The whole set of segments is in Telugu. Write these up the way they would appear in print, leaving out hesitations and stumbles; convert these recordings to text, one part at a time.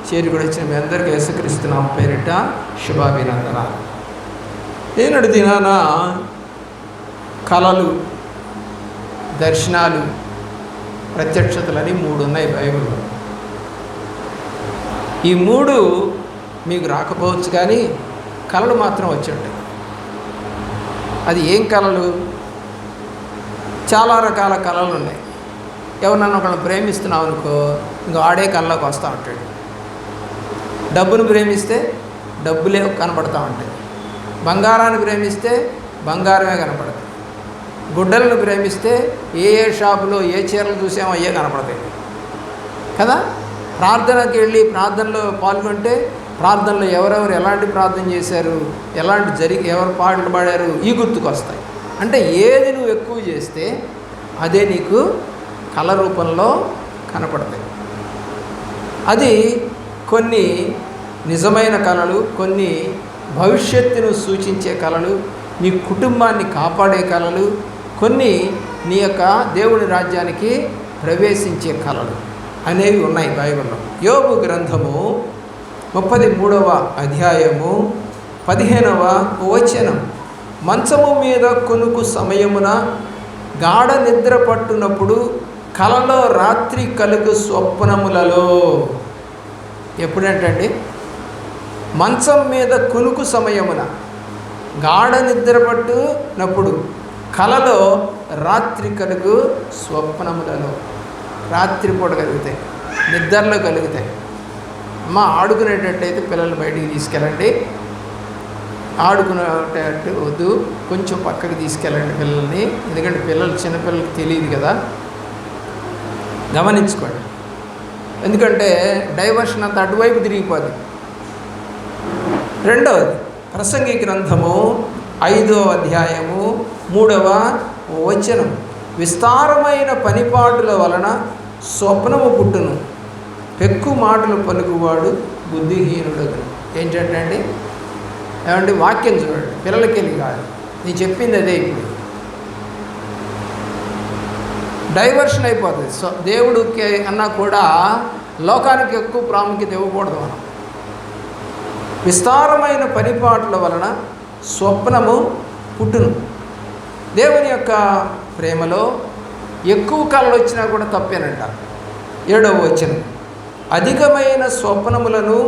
చేరుకుని వచ్చిన మీ అందరికీ యేసుక్రీస్తు నామమున పేరిట శుభాభినందనాలు. ఈనాటి దినాన కళలు, దర్శనాలు, ప్రత్యక్షతలని 3 ఉన్నాయి బైబిల్లో. ఈ 3 మీకు రాకపోవచ్చు, కానీ కళలు మాత్రం వచ్చి ఉంటాయి. అది ఏం కళలు? చాలా రకాల కళలు ఉన్నాయి. ఎవరినన్నా ఒకళ్ళని ప్రేమిస్తున్నావు అనుకో, ఇంకో ఆడే కళ్ళలోకి వస్తూ ఉంటాడు. డబ్బును ప్రేమిస్తే డబ్బులే కనపడతా ఉంటాయి. బంగారాన్ని ప్రేమిస్తే బంగారమే కనపడతాయి. గుడ్డలను ప్రేమిస్తే ఏ షాపులో ఏ చీరలు చూసామో అయ్యే కనపడతాయి కదా. ప్రార్థనకి వెళ్ళి ప్రార్థనలో పాల్గొంటే ప్రార్థనలో ఎవరెవరు ఎలాంటి ప్రార్థన చేశారు, ఎవరు పాటలు పాడారు, ఈ గుర్తుకు వస్తాయి. అంటే ఏది నువ్వు ఎక్కువ చేస్తే అదే నీకు కళ రూపంలో కనపడతాయి. అది కొన్ని నిజమైన కళలు, కొన్ని భవిష్యత్తును సూచించే కళలు, నీ కుటుంబాన్ని కాపాడే కళలు, కొన్ని నీ యొక్క దేవుని రాజ్యానికి ప్రవేశించే కళలు అనేవి ఉన్నాయి బైబిల్లో. యోబు గ్రంథము 33వ అధ్యాయము 15వ వచనం. మంచము మీద కొనుకు సమయమున గాఢ నిద్ర పట్టునప్పుడు కలలో రాత్రి కలుగు స్వప్నములలో. ఎప్పుడంటండి? మంచం మీద కునుకు సమయమున గాఢ నిద్ర పట్టునప్పుడు కలలో రాత్రి కలుగు స్వప్నములలో. రాత్రిపూట కలుగుతాయి, నిద్రలో కలుగుతాయి. అమ్మ, ఆడుకునేటట్టయితే పిల్లలు బయటికి తీసుకెళ్ళండి. ఆడుకునేటట్టు వద్దు, కొంచెం పక్కకి తీసుకెళ్ళండి పిల్లల్ని. ఎందుకంటే చిన్నపిల్లలకి తెలియదు కదా, గమనించుకోండి. ఎందుకంటే డైవర్షన్ అంతా అటువైపు తిరిగిపోతుంది. రెండవది, ప్రసంగి గ్రంథము 5వ అధ్యాయము 3వ వచనం. విస్తారమైన పనిపాటుల వలన స్వప్నము పుట్టును, పెక్కు మాటలు పలుకువాడు బుద్ధిహీనుడగును. ఏంటంటే అండి, ఏమంటే వాక్యం చూడండి, పిల్లలకి వెళ్ళి కాదు, నేను చెప్పింది అదే. ఇప్పుడు డైవర్షన్ అయిపోతుంది. దేవుడికి అన్నా కూడా లోకానికి ఎక్కువ ప్రాముఖ్యత ఇవ్వకూడదు మనం. విస్తారమైన పనిపాట్ల వలన స్వప్నము పుట్టును. దేవుని యొక్క ప్రేమలో ఎక్కువ కళలు వచ్చినా కూడా తప్పేనంట. 7వ వచనం. అధికమైన స్వప్నములను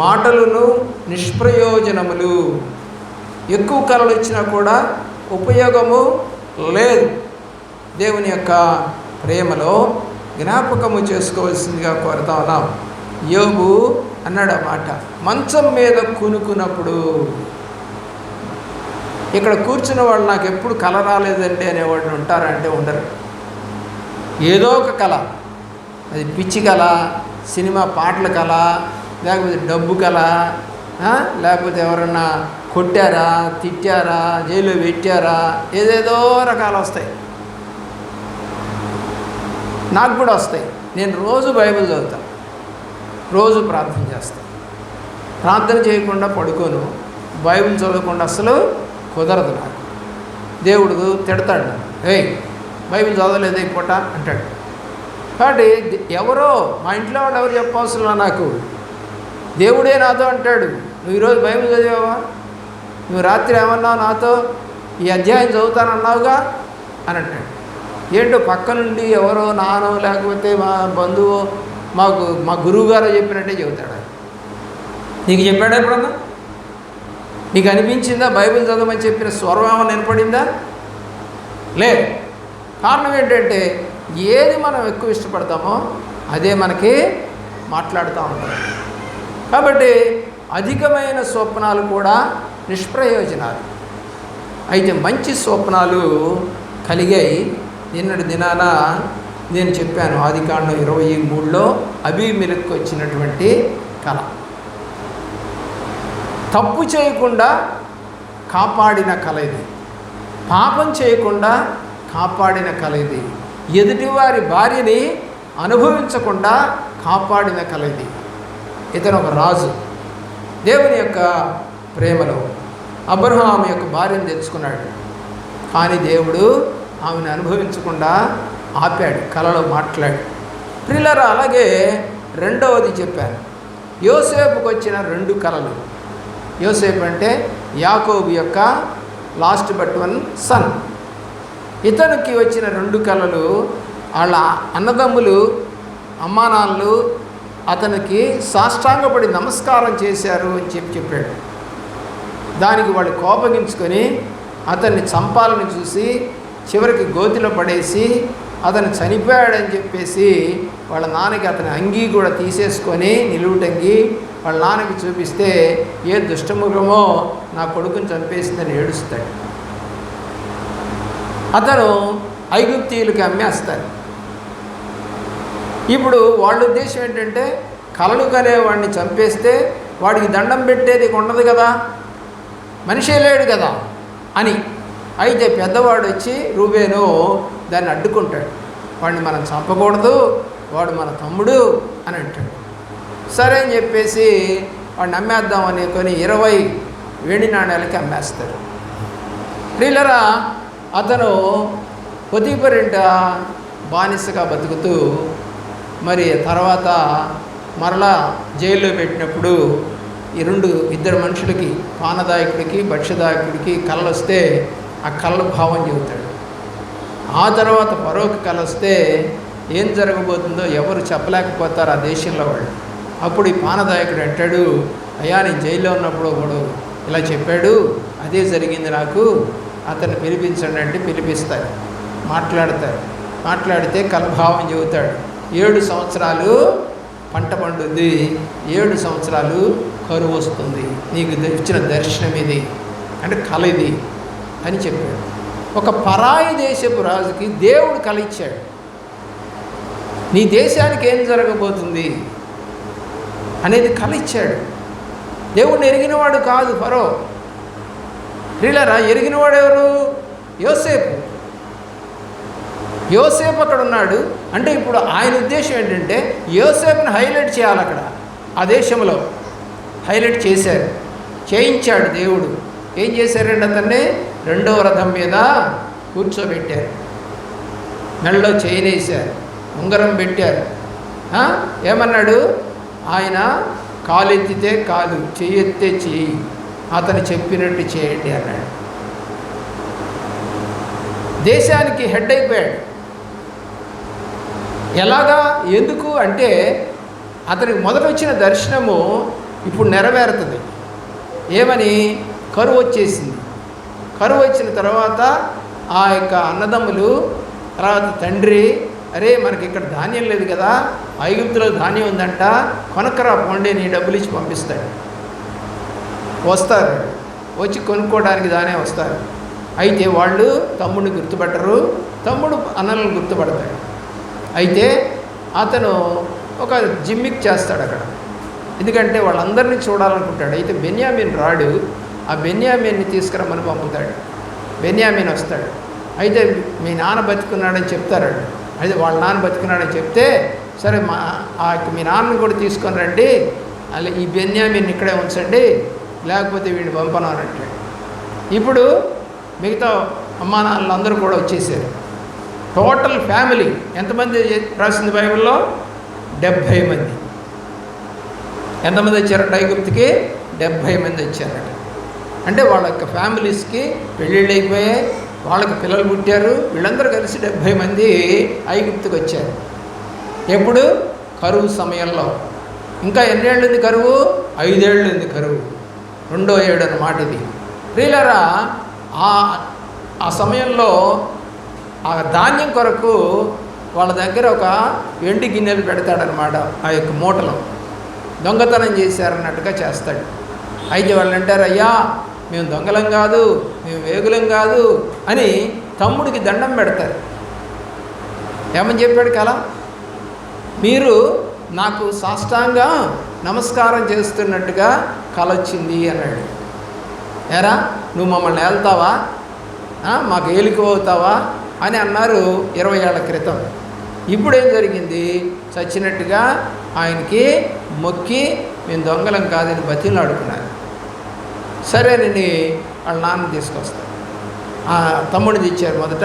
మాటలను నిష్ప్రయోజనములు. ఎక్కువ కళలు వచ్చినా కూడా ఉపయోగము లేదు. దేవుని యొక్క ప్రేమలో జ్ఞాపకము చేసుకోవాల్సిందిగా కోరుతా ఉన్నాం. యోబు అన్నాడు ఆ మాట, మంచం మీద కునుకున్నప్పుడు. ఇక్కడ కూర్చున్న వాళ్ళు నాకు ఎప్పుడు కళ రాలేదండి అనేవాళ్ళు ఉంటారంటే ఉండరు. ఏదో ఒక కళ, అది పిచ్చి కళ, సినిమా పాటల కళ, లేకపోతే డబ్బు కళ, లేకపోతే ఎవరన్నా కొట్టారా, తిట్టారా, జైల్లో పెట్టారా, ఏదేదో రకాలు వస్తాయి. నాకు కూడా వస్తాయి. నేను రోజు బైబిల్ చదువుతాను, రోజు ప్రార్థన చేస్తాను. ప్రార్థన చేయకుండా పడుకోను, బైబిల్ చదవకుండా అసలు కుదరదు నాకు. దేవుడు తిడతాడు నన్ను, ఏయ్ బైబిల్ చదవలేదు ఈ పూట అంటాడు. కాబట్టి ఎవరో మా ఇంట్లో వాళ్ళు ఎవరు చెప్పవసరం నాకు, దేవుడే నాతో అంటాడు, నువ్వు ఈరోజు బైబిల్ చదివావా, నువ్వు రాత్రి ఏమన్నావు నాతో, ఈ అధ్యాయం చదువుతానన్నావుగా అని అంటాడు. ఏంటో పక్క నుండి ఎవరో నానో లేకపోతే మా బంధువు మా గురువు గారు చెప్పినట్టే చెబుతాడు. నీకు చెప్పాడా ఎప్పుడన్నా? నీకు అనిపించిందా బైబిల్ చదవమని చెప్పిన స్వరం ఏమైనా వినపడిందా? లేదు. కారణం ఏంటంటే ఏది మనం ఎక్కువ ఇష్టపడతామో అదే మనకి మాట్లాడుతూ ఉంటాం. కాబట్టి అధికమైన స్వప్నాలు కూడా నిష్ప్రయోజనాలు. అయితే మంచి స్వప్నాలు కలిగాయి. నిన్నటి దినాన నేను చెప్పాను, ఆదికాండం 23లో అబీమెలెకు వచ్చినటువంటి కళ. తప్పు చేయకుండా కాపాడిన కళ ఇది. పాపం చేయకుండా కాపాడిన కళ ఇది. ఎదుటివారి భార్యని అనుభవించకుండా కాపాడిన కళ ఇది. ఇతను ఒక రాజు. దేవుని యొక్క ప్రేమలో అబ్రహాము యొక్క భార్యను తెచ్చుకున్నాడు. కానీ దేవుడు ఆమెను అనుభవించకుండా ఆపాడు, కలలో మాట్లాడు. ప్రియులారా, అలాగే రెండవది చెప్పాను. యోసేపుకు వచ్చిన 2 కలలు. యోసేపు అంటే యాకోబు యొక్క లాస్ట్ బట్ వన్ సన్. ఇతనికి వచ్చిన 2 కలలు వాళ్ళ అన్నదమ్ములు అమ్మానాన్నలు అతనికి సాష్టాంగపడి నమస్కారం చేశారు అని చెప్పాడు. దానికి వాళ్ళు కోపగించుకొని అతన్ని చంపాలని చూసి చివరికి గోతిలో పడేసి అతను చనిపోయాడని చెప్పేసి వాళ్ళ నాన్నకి అతని అంగీ కూడా తీసేసుకొని నిలువుటంగి వాళ్ళ నాన్నకి చూపిస్తే ఏ దుష్టముఖమో నా కొడుకుని చంపేసిందని ఏడుస్తాడు. అతను ఐగుప్తీయులకి అమ్మేస్తారు. ఇప్పుడు వాళ్ళ ఉద్దేశం ఏంటంటే కలలు కనేవాడిని చంపేస్తే వాడికి దండం పెట్టేది ఉండదు కదా, మనిషే లేడు కదా అని. అయితే పెద్దవాడు వచ్చి రూబేను దాన్ని అడ్డుకుంటాడు. వాడిని మనం చంపకూడదు, వాడు మన తమ్ముడు అని అంటాడు. సరే అని చెప్పేసి వాడిని అమ్మేద్దాం అనుకొని 20 వెండి నాణ్యాలకి అమ్మేస్తారు. ప్రియులరా, అతను పొతిఫరింట బానిసగా బతుకుతూ మరి తర్వాత మరలా జైల్లో పెట్టినప్పుడు ఈ 2 మనుషులకి, పానదాయకుడికి భక్ష్యదాయకుడికి కళ్ళు వస్తే ఆ కళ్ళ భావం చెబుతాడు. ఆ తర్వాత ఫరోకి కళ వస్తే ఏం జరగబోతుందో ఎవరు చెప్పలేకపోతారు ఆ దేశంలో వాళ్ళు. అప్పుడు ఈ పానదాయకుడు అంటాడు, అయ్యా నేను జైల్లో ఉన్నప్పుడు ఒకడు ఇలా చెప్పాడు, అదే జరిగింది నాకు, అతన్ని పిలిపించండి అంటే పిలిపిస్తారు. మాట్లాడితే కలభావం చెబుతాడు. 7 సంవత్సరాలు పంట పండుద్ది, 7 సంవత్సరాలు కరువు వస్తుంది, నీకు ఇచ్చిన దర్శనం ఇది అంటే కళ ఇది అని చెప్పాడు. ఒక పరాయి దేశపు రాజుకి దేవుడు కళ ఇచ్చాడు. నీ దేశానికి ఏం జరగబోతుంది అనేది కళ ఇచ్చాడు. దేవుడిని ఎరిగినవాడు కాదు ఫరో. ప్రియులారా, ఎరిగినవాడు ఎవరు? యోసేపు అక్కడ ఉన్నాడు. అంటే ఇప్పుడు ఆయన ఉద్దేశం ఏంటంటే యోసేపుని హైలైట్ చేయాలి. అక్కడ ఆ దేశంలో హైలైట్ చేయించాడు దేవుడు. ఏం చేశారండి? అతన్ని 2వ రథం మీద కూర్చోబెట్టారు, మెడలో చైన్ వేశారు, ఉంగరం పెట్టారు. ఏమన్నాడు ఆయన? కాలు ఎత్తితే కాలు, చెయ్యి ఎత్తితే చెయ్యి, అతను చెప్పినట్టు చేయండి అన్నాడు. దేశానికి హెడ్ అయిపోయాడు. ఎలాగా? ఎందుకు అంటే అతనికి మొదట వచ్చిన దర్శనము ఇప్పుడు నెరవేరుతుంది. ఏమని? కరువు వచ్చేసింది. కరువు వచ్చిన తర్వాత ఆ యొక్క అన్నదమ్ములు, తర్వాత తండ్రి, అరే మనకి ఇక్కడ ధాన్యం లేదు కదా, ఐగుప్తులో ధాన్యం ఉందంట, కొనకరా పోండి, నీ డబ్బులు ఇచ్చి పంపిస్తాడు. వస్తారు, వచ్చి కొనుక్కోవడానికి దానే వస్తారు. అయితే వాళ్ళు తమ్ముడిని గుర్తుపట్టరు, తమ్ముడు అన్నలను గుర్తుపడతాడు. అయితే అతను ఒక జిమ్మిక్ చేస్తాడు అక్కడ, ఎందుకంటే వాళ్ళందరినీ చూడాలనుకుంటాడు. అయితే బెన్యామీన్ రాడు, ఆ బెన్యామీన్ని తీసుకురమ్మని పంపుతాడు. బెన్యామీన్ వస్తాడు. అయితే మీ నాన్న బతుకున్నాడని చెప్తారు. అయితే వాళ్ళ నాన్న బతుకున్నాడని చెప్తే, సరే మీ నాన్నని కూడా తీసుకొని రండి, అలా ఈ బెన్యామీన్ ఇక్కడే ఉంచండి, లేకపోతే వీడిని పంపను అని అంటాడు. ఇప్పుడు మిగతా అమ్మా నాన్నలందరూ కూడా వచ్చేసారు. టోటల్ ఫ్యామిలీ ఎంతమంది రాసింది బైబిల్లో? 70 మంది. ఎంతమంది వచ్చారట ఐగుప్తుకి? 70 మంది వచ్చారట. అంటే వాళ్ళ యొక్క ఫ్యామిలీస్కి పెళ్ళిళ్ళు అయిపోయాయి, వాళ్ళకి పిల్లలు పుట్టారు. వీళ్ళందరూ కలిసి 70 మంది ఐగుప్తుకి వచ్చారు. ఎప్పుడు? కరువు సమయంలో. ఇంకా ఎన్నేళ్ళు ఉంది కరువు? 5 ఏళ్ళు ఉంది కరువు. 2వ ఏడు అన్నమాట ఇది. ప్రియులారా, ఆ సమయంలో ఆ ధాన్యం కొరకు వాళ్ళ దగ్గర ఒక వెండి గిన్నెలు పెడతాడనమాట. ఆ యొక్క మూటలో దొంగతనం చేశారన్నట్టుగా చేస్తాడు. అయితే వాళ్ళు అంటారు, అయ్యా మేము దొంగలం కాదు, మేము వేగులం కాదు అని తమ్ముడికి దండం పెడతారు. ఏమని చెప్పాడు కల? మీరు నాకు సాష్టాంగ నమస్కారం చేస్తున్నట్టుగా కల వచ్చింది అన్నాడు. ఏరా నువ్వు మమ్మల్ని ఏళ్తావా, మాకు ఏలికి అవుతావా అని అన్నారు 20 ఏళ్ల క్రితం. ఇప్పుడేం జరిగింది? చచ్చినట్టుగా ఆయనకి మొక్కి మేము దొంగలం కాదని బతిలాడుకున్నారు. సరే నేను వాళ్ళ నాన్న తీసుకొస్తాను. తమ్ముడిని తెచ్చారు. మొదట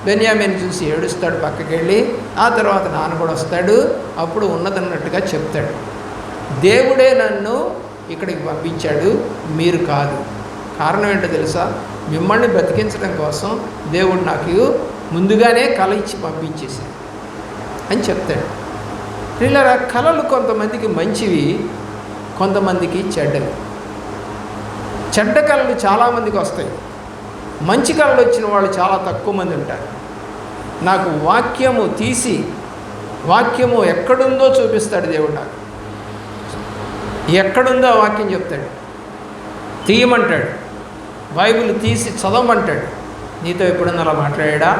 బెన్యామీని చూసి ఏడుస్తాడు పక్కకి వెళ్ళి. ఆ తర్వాత నాన్న కూడా వస్తాడు. అప్పుడు ఉన్నదన్నట్టుగా చెప్తాడు, దేవుడే నన్ను ఇక్కడికి పంపించాడు, మీరు కాదు. కారణం ఏంటో తెలుసా? మిమ్మల్ని బ్రతికించడం కోసం దేవుడు నాకు ముందుగానే కళ ఇచ్చి పంపించేశాడు అని చెప్తాడు. పిల్లరా, కళలు కొంతమందికి మంచివి, కొంతమందికి చెడ్డవి. చెడ్డ కళలు చాలామందికి వస్తాయి, మంచి కళలు వచ్చిన వాళ్ళు చాలా తక్కువ మంది ఉంటారు. నాకు వాక్యము తీసి వాక్యము ఎక్కడుందో చూపిస్తాడు దేవుడు. నాకు ఎక్కడుందో ఆ వాక్యం చెప్తాడు, తీయమంటాడు, బైబిల్ తీసి చదవమంటాడు. నీతో ఎప్పుడన్నా అలా మాట్లాడా?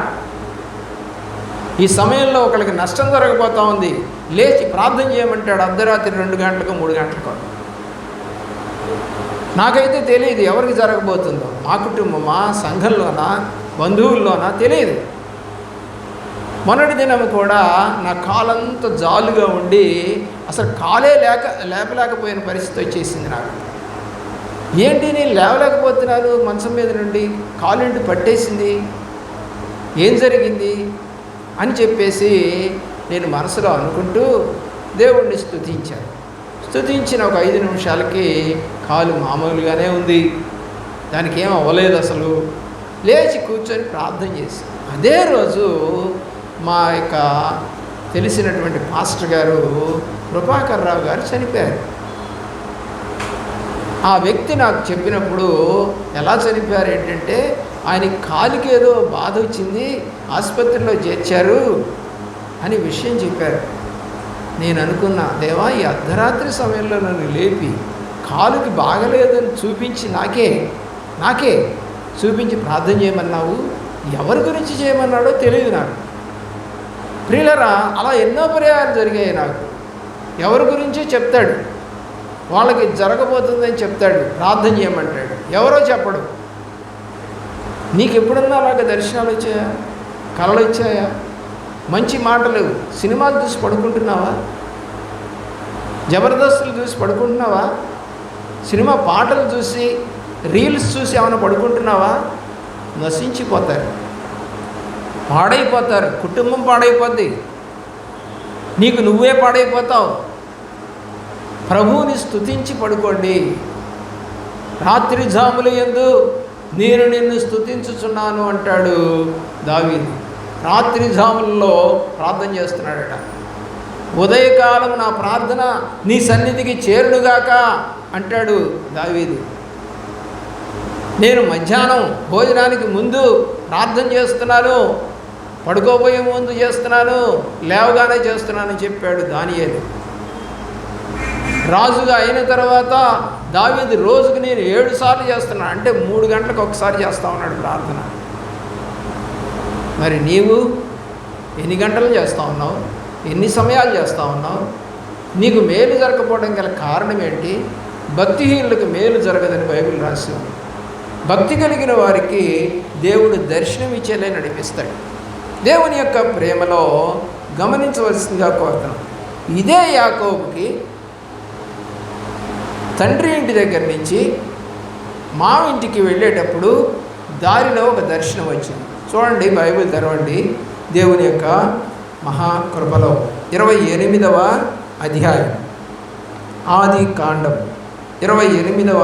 ఈ సమయంలో ఒకరికి నష్టం జరగబోతూ ఉంది, లేచి ప్రార్థన చేయమంటాడు అర్ధరాత్రి 2 గంటలకు 3 గంటలకు. నాకైతే తెలియదు ఎవరికి జరగబోతుందో, మా కుటుంబమా, సంఘంలోనా, బంధువుల్లోనా తెలియదు. మొన్నటి దినం కూడా నా కాలంతా జాలుగా ఉండి అసలు కాలే లేపలేకపోయిన పరిస్థితి వచ్చేసింది నాకు. ఏంటి నేను లేవలేకపోతున్నాను మంచం మీద నుండి, కాలింటి పట్టేసింది, ఏం జరిగింది అని చెప్పేసి నేను మనసులో అనుకుంటూ దేవుణ్ణి స్తుతించాను. స్తుతించిన ఒక 5 నిమిషాలకి కాలు మామూలుగానే ఉంది, దానికి ఏం అవ్వలేదు అసలు. లేచి కూర్చొని ప్రార్థన చేసి, అదే రోజు మా యొక్క తెలిసినటువంటి పాస్టర్ గారు కృపాకర్ రావు గారు చనిపోయారు. ఆ వ్యక్తి నాకు చెప్పినప్పుడు ఎలా చనిపోయారు ఏంటంటే, ఆయనకి కాలికి ఏదో బాధ వచ్చింది, ఆసుపత్రిలో చేర్చారు అని విషయం చెప్పారు. నేను అనుకున్నా, దేవా, ఈ అర్ధరాత్రి సమయంలో నన్ను లేపి కాలుకి బాగలేదని చూపించి నాకే చూపించి ప్రార్థన చేయమన్నావు. ఎవరి గురించి చేయమన్నాడో తెలియదు నాకు. ప్రియులరా, అలా ఎన్నో పర్యాయాలు జరిగాయి నాకు. ఎవరి గురించి చెప్తాడు, వాళ్ళకి జరగబోతుందని చెప్తాడు, ప్రార్థన చేయమంటాడు, ఎవరో చెప్పడు. నీకు ఎప్పుడన్నా అలాగే దర్శనాలు వచ్చాయా, కళలు వచ్చాయా? మంచి మాటలు, సినిమాలు చూసి పడుకుంటున్నావా? జబర్దస్తులు చూసి పడుకుంటున్నావా? సినిమా పాటలు చూసి, రీల్స్ చూసి ఏమైనా పడుకుంటున్నావా? నశించిపోతారు, పాడైపోతారు, కుటుంబం పాడైపోద్ది, నీకు నువ్వే పాడైపోతావు. ప్రభువుని స్తుతించి పడుకోండి. రాత్రి జాముల యందు నేను నిన్ను స్తుతించుచున్నాను అంటాడు దావీదు. రాత్రి జాములలో ప్రార్థన చేస్తున్నాడట. ఉదయకాలం నా ప్రార్థన నీ సన్నిధికి చేరునుగాక అంటాడు దావీదు. నేను మధ్యాహ్నం భోజనానికి ముందు ప్రార్థన చేస్తున్నాను, పడుకోబోయే ముందు చేస్తున్నాను, లేవగానే చేస్తున్నానని చెప్పాడు దానియేలు. రాజుగా అయిన తర్వాత దావీదు రోజుకు నేను 7 సార్లు చేస్తున్నాను, అంటే 3 గంటలకు ఒకసారి చేస్తా ఉన్నాడు ప్రార్థన. మరి నీవు ఎన్ని గంటలు చేస్తూ ఉన్నావు? ఎన్ని సమయాలు చేస్తూ ఉన్నావు? నీకు మేలు జరగకపోవడం గల కారణం ఏంటి? భక్తిహీనులకు మేలు జరగదని బైబిల్ రాసి ఉంది. భక్తి కలిగిన వారికి దేవుడు దర్శనం ఇచ్చేలే నడిపిస్తాడు. దేవుని యొక్క ప్రేమలో గమనించవలసిందిగా కోరుతున్నాం. ఇదే యాకోబుకి తండ్రి ఇంటి దగ్గర నుంచి మా ఇంటికి వెళ్ళేటప్పుడు దారిలో ఒక దర్శనం వచ్చింది. చూడండి, బైబిల్ తెరవండి. దేవుని యొక్క మహాకృపలో 28వ అధ్యాయం, ఆది కాండం 28వ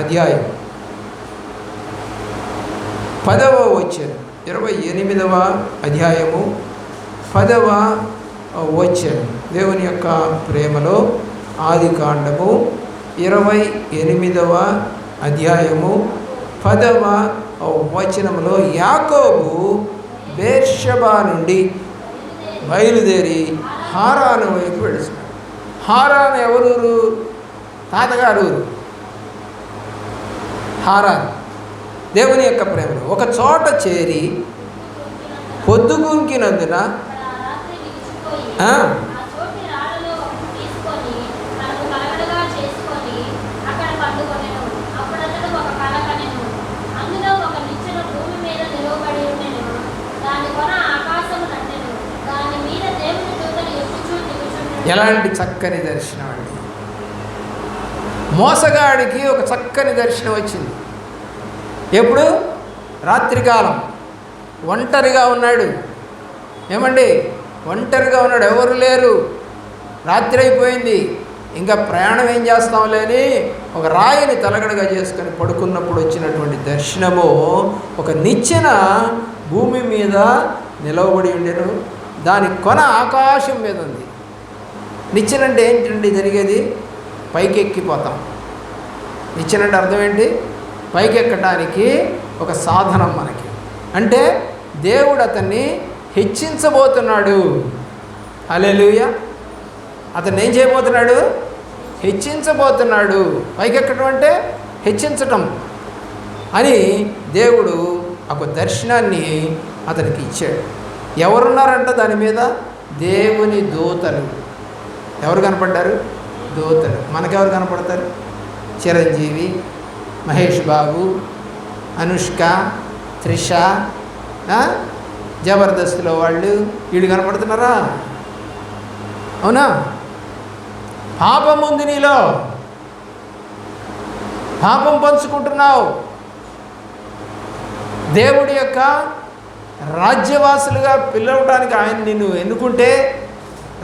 అధ్యాయం 10వ వచనం. 28వ అధ్యాయము 10వ వచనం. దేవుని యొక్క ప్రేమలో ఆది కాండము 28వ అధ్యాయము 10వ వచనంలో యాకోబు బేర్షెబా నుండి బయలుదేరి హారాను వైపు వెళుతున్నాడు. హారాన్ ఎవరూరు? తాతగారు హారాన్. దేవుని యొక్క ప్రేమలో ఒక చోట చేరి పొద్దుగుంకినందున ఎలాంటి చక్కని దర్శనం అండి! మోసగాడికి ఒక చక్కని దర్శనం వచ్చింది. ఎప్పుడు? రాత్రికాలం ఒంటరిగా ఉన్నాడు. ఏమండి, ఒంటరిగా ఉన్నాడు, ఎవరు లేరు, రాత్రి అయిపోయింది, ఇంకా ప్రయాణం ఏం చేస్తాంలే అని ఒక రాయిని తలగడగా చేసుకొని పడుకున్నప్పుడు వచ్చినటువంటి దర్శనము ఒక నిచ్చెన భూమి మీద నిలవబడి ఉండెను, దాని కొన ఆకాశం మీద ఉంది. నిచ్చెన అంటే ఏంటండి జరిగేది? పైకి ఎక్కిపోతాం. నిచ్చెన అంటే అర్థం ఏంటి? పైకి ఎక్కడానికి ఒక సాధనం మనకి. అంటే దేవుడు అతన్ని హెచ్చించబోతున్నాడు. హల్లెలూయా. అతన్ని ఏం చేయబోతున్నాడు? హెచ్చించబోతున్నాడు. పైకెక్కడం అంటే హెచ్చించటం అని దేవుడు ఒక దర్శనాన్ని అతనికి ఇచ్చాడు. ఎవరున్నారంట దాని మీద? దేవుని దూతలు. ఎవరు కనపడ్డారు? దూతలు. మనకెవరు కనపడతారు? చిరంజీవి, మహేష్ బాబు, అనుష్క, త్రిష, జబర్దస్త్లో వాళ్ళు, వీళ్ళు కనపడుతున్నారా? అవునా? పాపం ఉంది నీలో, పాపం పంచుకుంటున్నావు. దేవుడి యొక్క రాజ్యవాసులుగా పిలవడానికి ఆయన నిన్ను ఎన్నుకుంటే,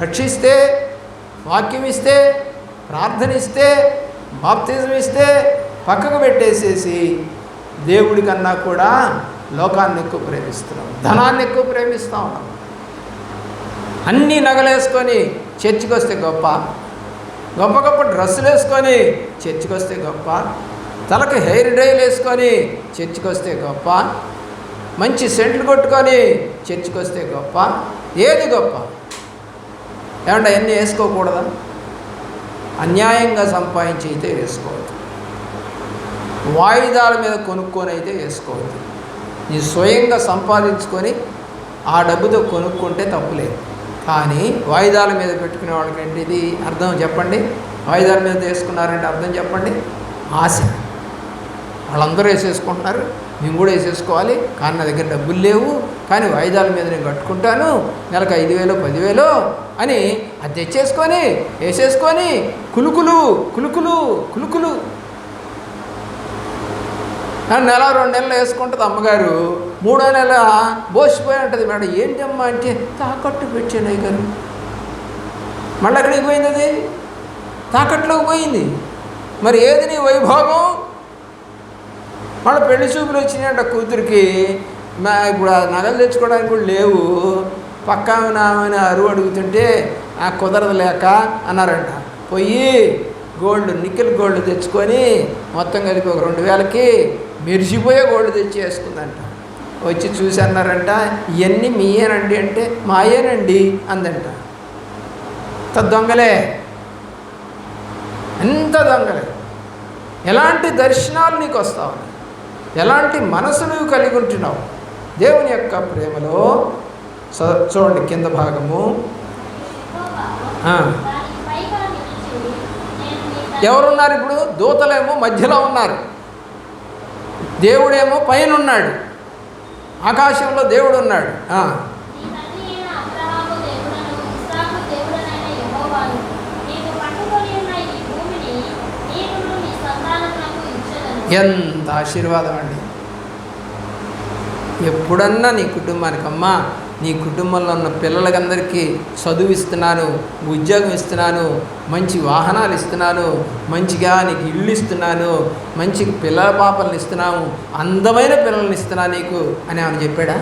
రక్షిస్తే, వాక్యం ఇస్తే, ప్రార్థన ఇస్తే, బాప్తిజం ఇస్తే పక్కకు పెట్టేసేసి దేవుడి కన్నా కూడా లోకాన్ని ఎక్కువ ప్రేమిస్తున్నాం, ధనాన్ని ఎక్కువ ప్రేమిస్తూ ఉన్నాం. అన్నీ నగలేసుకొని చర్చికి వస్తే గొప్ప, గొప్ప గొప్ప డ్రెస్సులు వేసుకొని చర్చికి వస్తే గొప్ప, తలకు హెయిర్ డ్రైలు వేసుకొని చర్చికి వస్తే గొప్ప, మంచి సెంట్లు కొట్టుకొని చర్చికి వస్తే గొప్ప. ఏది గొప్ప? ఏమంటే అవన్నీ వేసుకోకూడదా? అన్యాయంగా సంపాదించి అయితే వేసుకోవద్దు, వాయిదాల మీద కొనుక్కొని అయితే వేసుకోవద్దు. నీ స్వయంగా సంపాదించుకొని ఆ డబ్బుతో కొనుక్కుంటే తప్పులేదు. కానీ వాయిదాల మీద పెట్టుకునే వాళ్ళకంటే ఇది అర్థం చెప్పండి. వాయిదాల మీద వేసుకున్నారంటే అర్థం చెప్పండి. ఆశ. వాళ్ళందరూ వేసేసుకుంటున్నారు, మేము కూడా వేసేసుకోవాలి, కానీ నా దగ్గర డబ్బులు లేవు, కానీ వాయిదాల మీద నేను కట్టుకుంటాను, నెలకు 5,000 10,000 అని అది తెచ్చేసుకొని వేసేసుకొని కులుకులు కులుకులు కులుకులు నెల 2 నెలలు వేసుకుంటుంది అమ్మగారు. 3వ నెల బోసిపోయి ఉంటుంది. మేడం ఏంటమ్మా అంటే తాకట్టు పెట్టాను అయ్యగారు. మళ్ళీ అక్కడికి పోయింది, అది తాకట్లోకి పోయింది. మరి ఏది నీ వైభోగం? మళ్ళీ పెళ్లి చూపులు వచ్చినాయంట కూతురికి. ఇప్పుడు నగలు తెచ్చుకోవడానికి కూడా లేవు. పక్కా నామని అరువు అడుగుతుంటే కుదరదు లేక అన్నారంట. పోయి గోల్డ్, నికెల్ గోల్డ్ తెచ్చుకొని మొత్తం కలిపి ఒక 2,000కి మెరిసిపోయే గోల్డ్ తెచ్చి వేసుకుందంట. వచ్చి చూసి అన్నారంట, ఇవన్నీ మీయేనండి అంటే మాయేనండి అందంట. అంత దొంగలే, ఎంత దొంగలే. ఎలాంటి దర్శనాలు నీకు వస్తావు, ఎలాంటి మనసు నువ్వు కలిగి ఉంటున్నావు దేవుని యొక్క ప్రేమలో. చూడండి కింద భాగము. ఎవరున్నారు ఇప్పుడు? దూతలేమో మధ్యలో ఉన్నారు, దేవుడేమో పైన ఉన్నాడు, ఆకాశంలో దేవుడు ఉన్నాడు. ఎంత ఆశీర్వాదం అండి. ఎప్పుడన్నా నీ కుటుంబానికి, అమ్మా నీ కుటుంబంలో ఉన్న పిల్లలకందరికీ చదువు ఇస్తున్నాను, ఉద్యోగం ఇస్తున్నాను, మంచి వాహనాలు ఇస్తున్నాను, మంచిగా నీకు ఇల్లు ఇస్తున్నాను, మంచి పిల్లల పాపలను ఇస్తున్నాము, అందమైన పిల్లల్ని ఇస్తున్నాను నీకు అని ఆయన చెప్పాడా?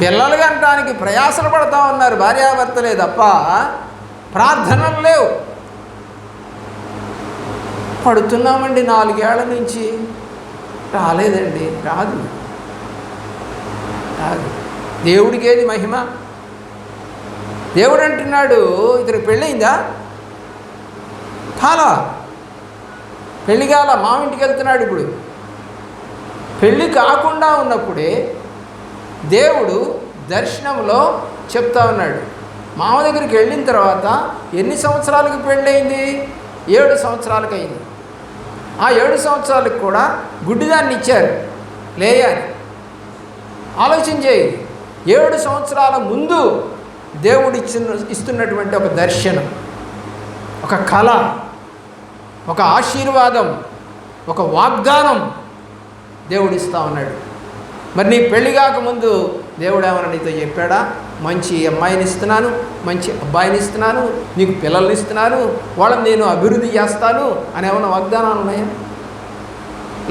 పిల్లలు కనడానికి ప్రయాసలు పడతా ఉన్నారు భార్యాభర్తలే తప్ప ప్రార్థనలు లేవు. పడుతున్నామండి 4 ఏళ్ల నుంచి, రాలేదండి. రాదు. దేవుడికి ఏది మహిమ? దేవుడు అంటున్నాడు, ఇతనికి పెళ్ళయిందా? కాలా, పెళ్ళి కాల, మామింటికి వెళ్తున్నాడు. ఇప్పుడు పెళ్ళి కాకుండా ఉన్నప్పుడే దేవుడు దర్శనంలో చెప్తా ఉన్నాడు. మామ దగ్గరికి వెళ్ళిన తర్వాత ఎన్ని సంవత్సరాలకు పెళ్ళయింది? 7 సంవత్సరాలకు అయింది. ఆ 7 సంవత్సరాలకు కూడా గుడ్డిదాన్ని ఇచ్చారు, లేయాని. ఆలోచన చేయి. 7 సంవత్సరాల ముందు దేవుడు ఇస్తున్నటువంటి ఒక దర్శనం, ఒక కళ, ఒక ఆశీర్వాదం, ఒక వాగ్దానం దేవుడు ఇస్తూ ఉన్నాడు. మరి నీ పెళ్లి కాకముందు దేవుడు ఏమైనా నీతో చెప్పాడా? మంచి అమ్మాయిని ఇస్తున్నాను, మంచి అబ్బాయిని ఇస్తున్నాను, నీకు పిల్లల్ని ఇస్తున్నాను, వాళ్ళని నేను అభివృద్ధి చేస్తాను అని ఏమైనా వాగ్దానాలు ఉన్నాయా?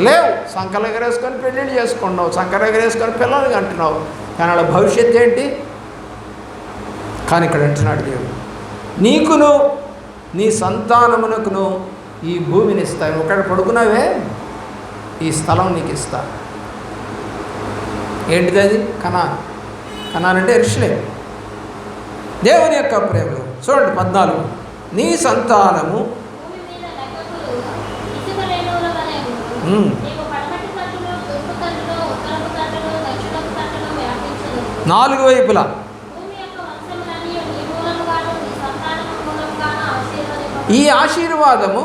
లేవు. సంకలు ఎగరేసుకొని పెళ్ళిళ్ళు చేసుకున్నావు, సంకలు ఎగరేసుకొని పిల్లల్ని అంటున్నావు, కానీ వాళ్ళ భవిష్యత్తు ఏంటి? కానీ ఇక్కడ అంటున్నాడు దేవుడు, నీకును నీ సంతానమునకును ఈ భూమిని ఇస్తాను. ఒకటి పడుకున్నావే, ఈ స్థలం నీకు ఇస్తా. ఏంటిది అది? కనాన్. కనాన్ అంటే యెరూషలేము. దేవుని యొక్క ప్రేమలు చూడండి. 14 నీ సంతానము నాలుగు వైపులా ఈ ఆశీర్వాదము,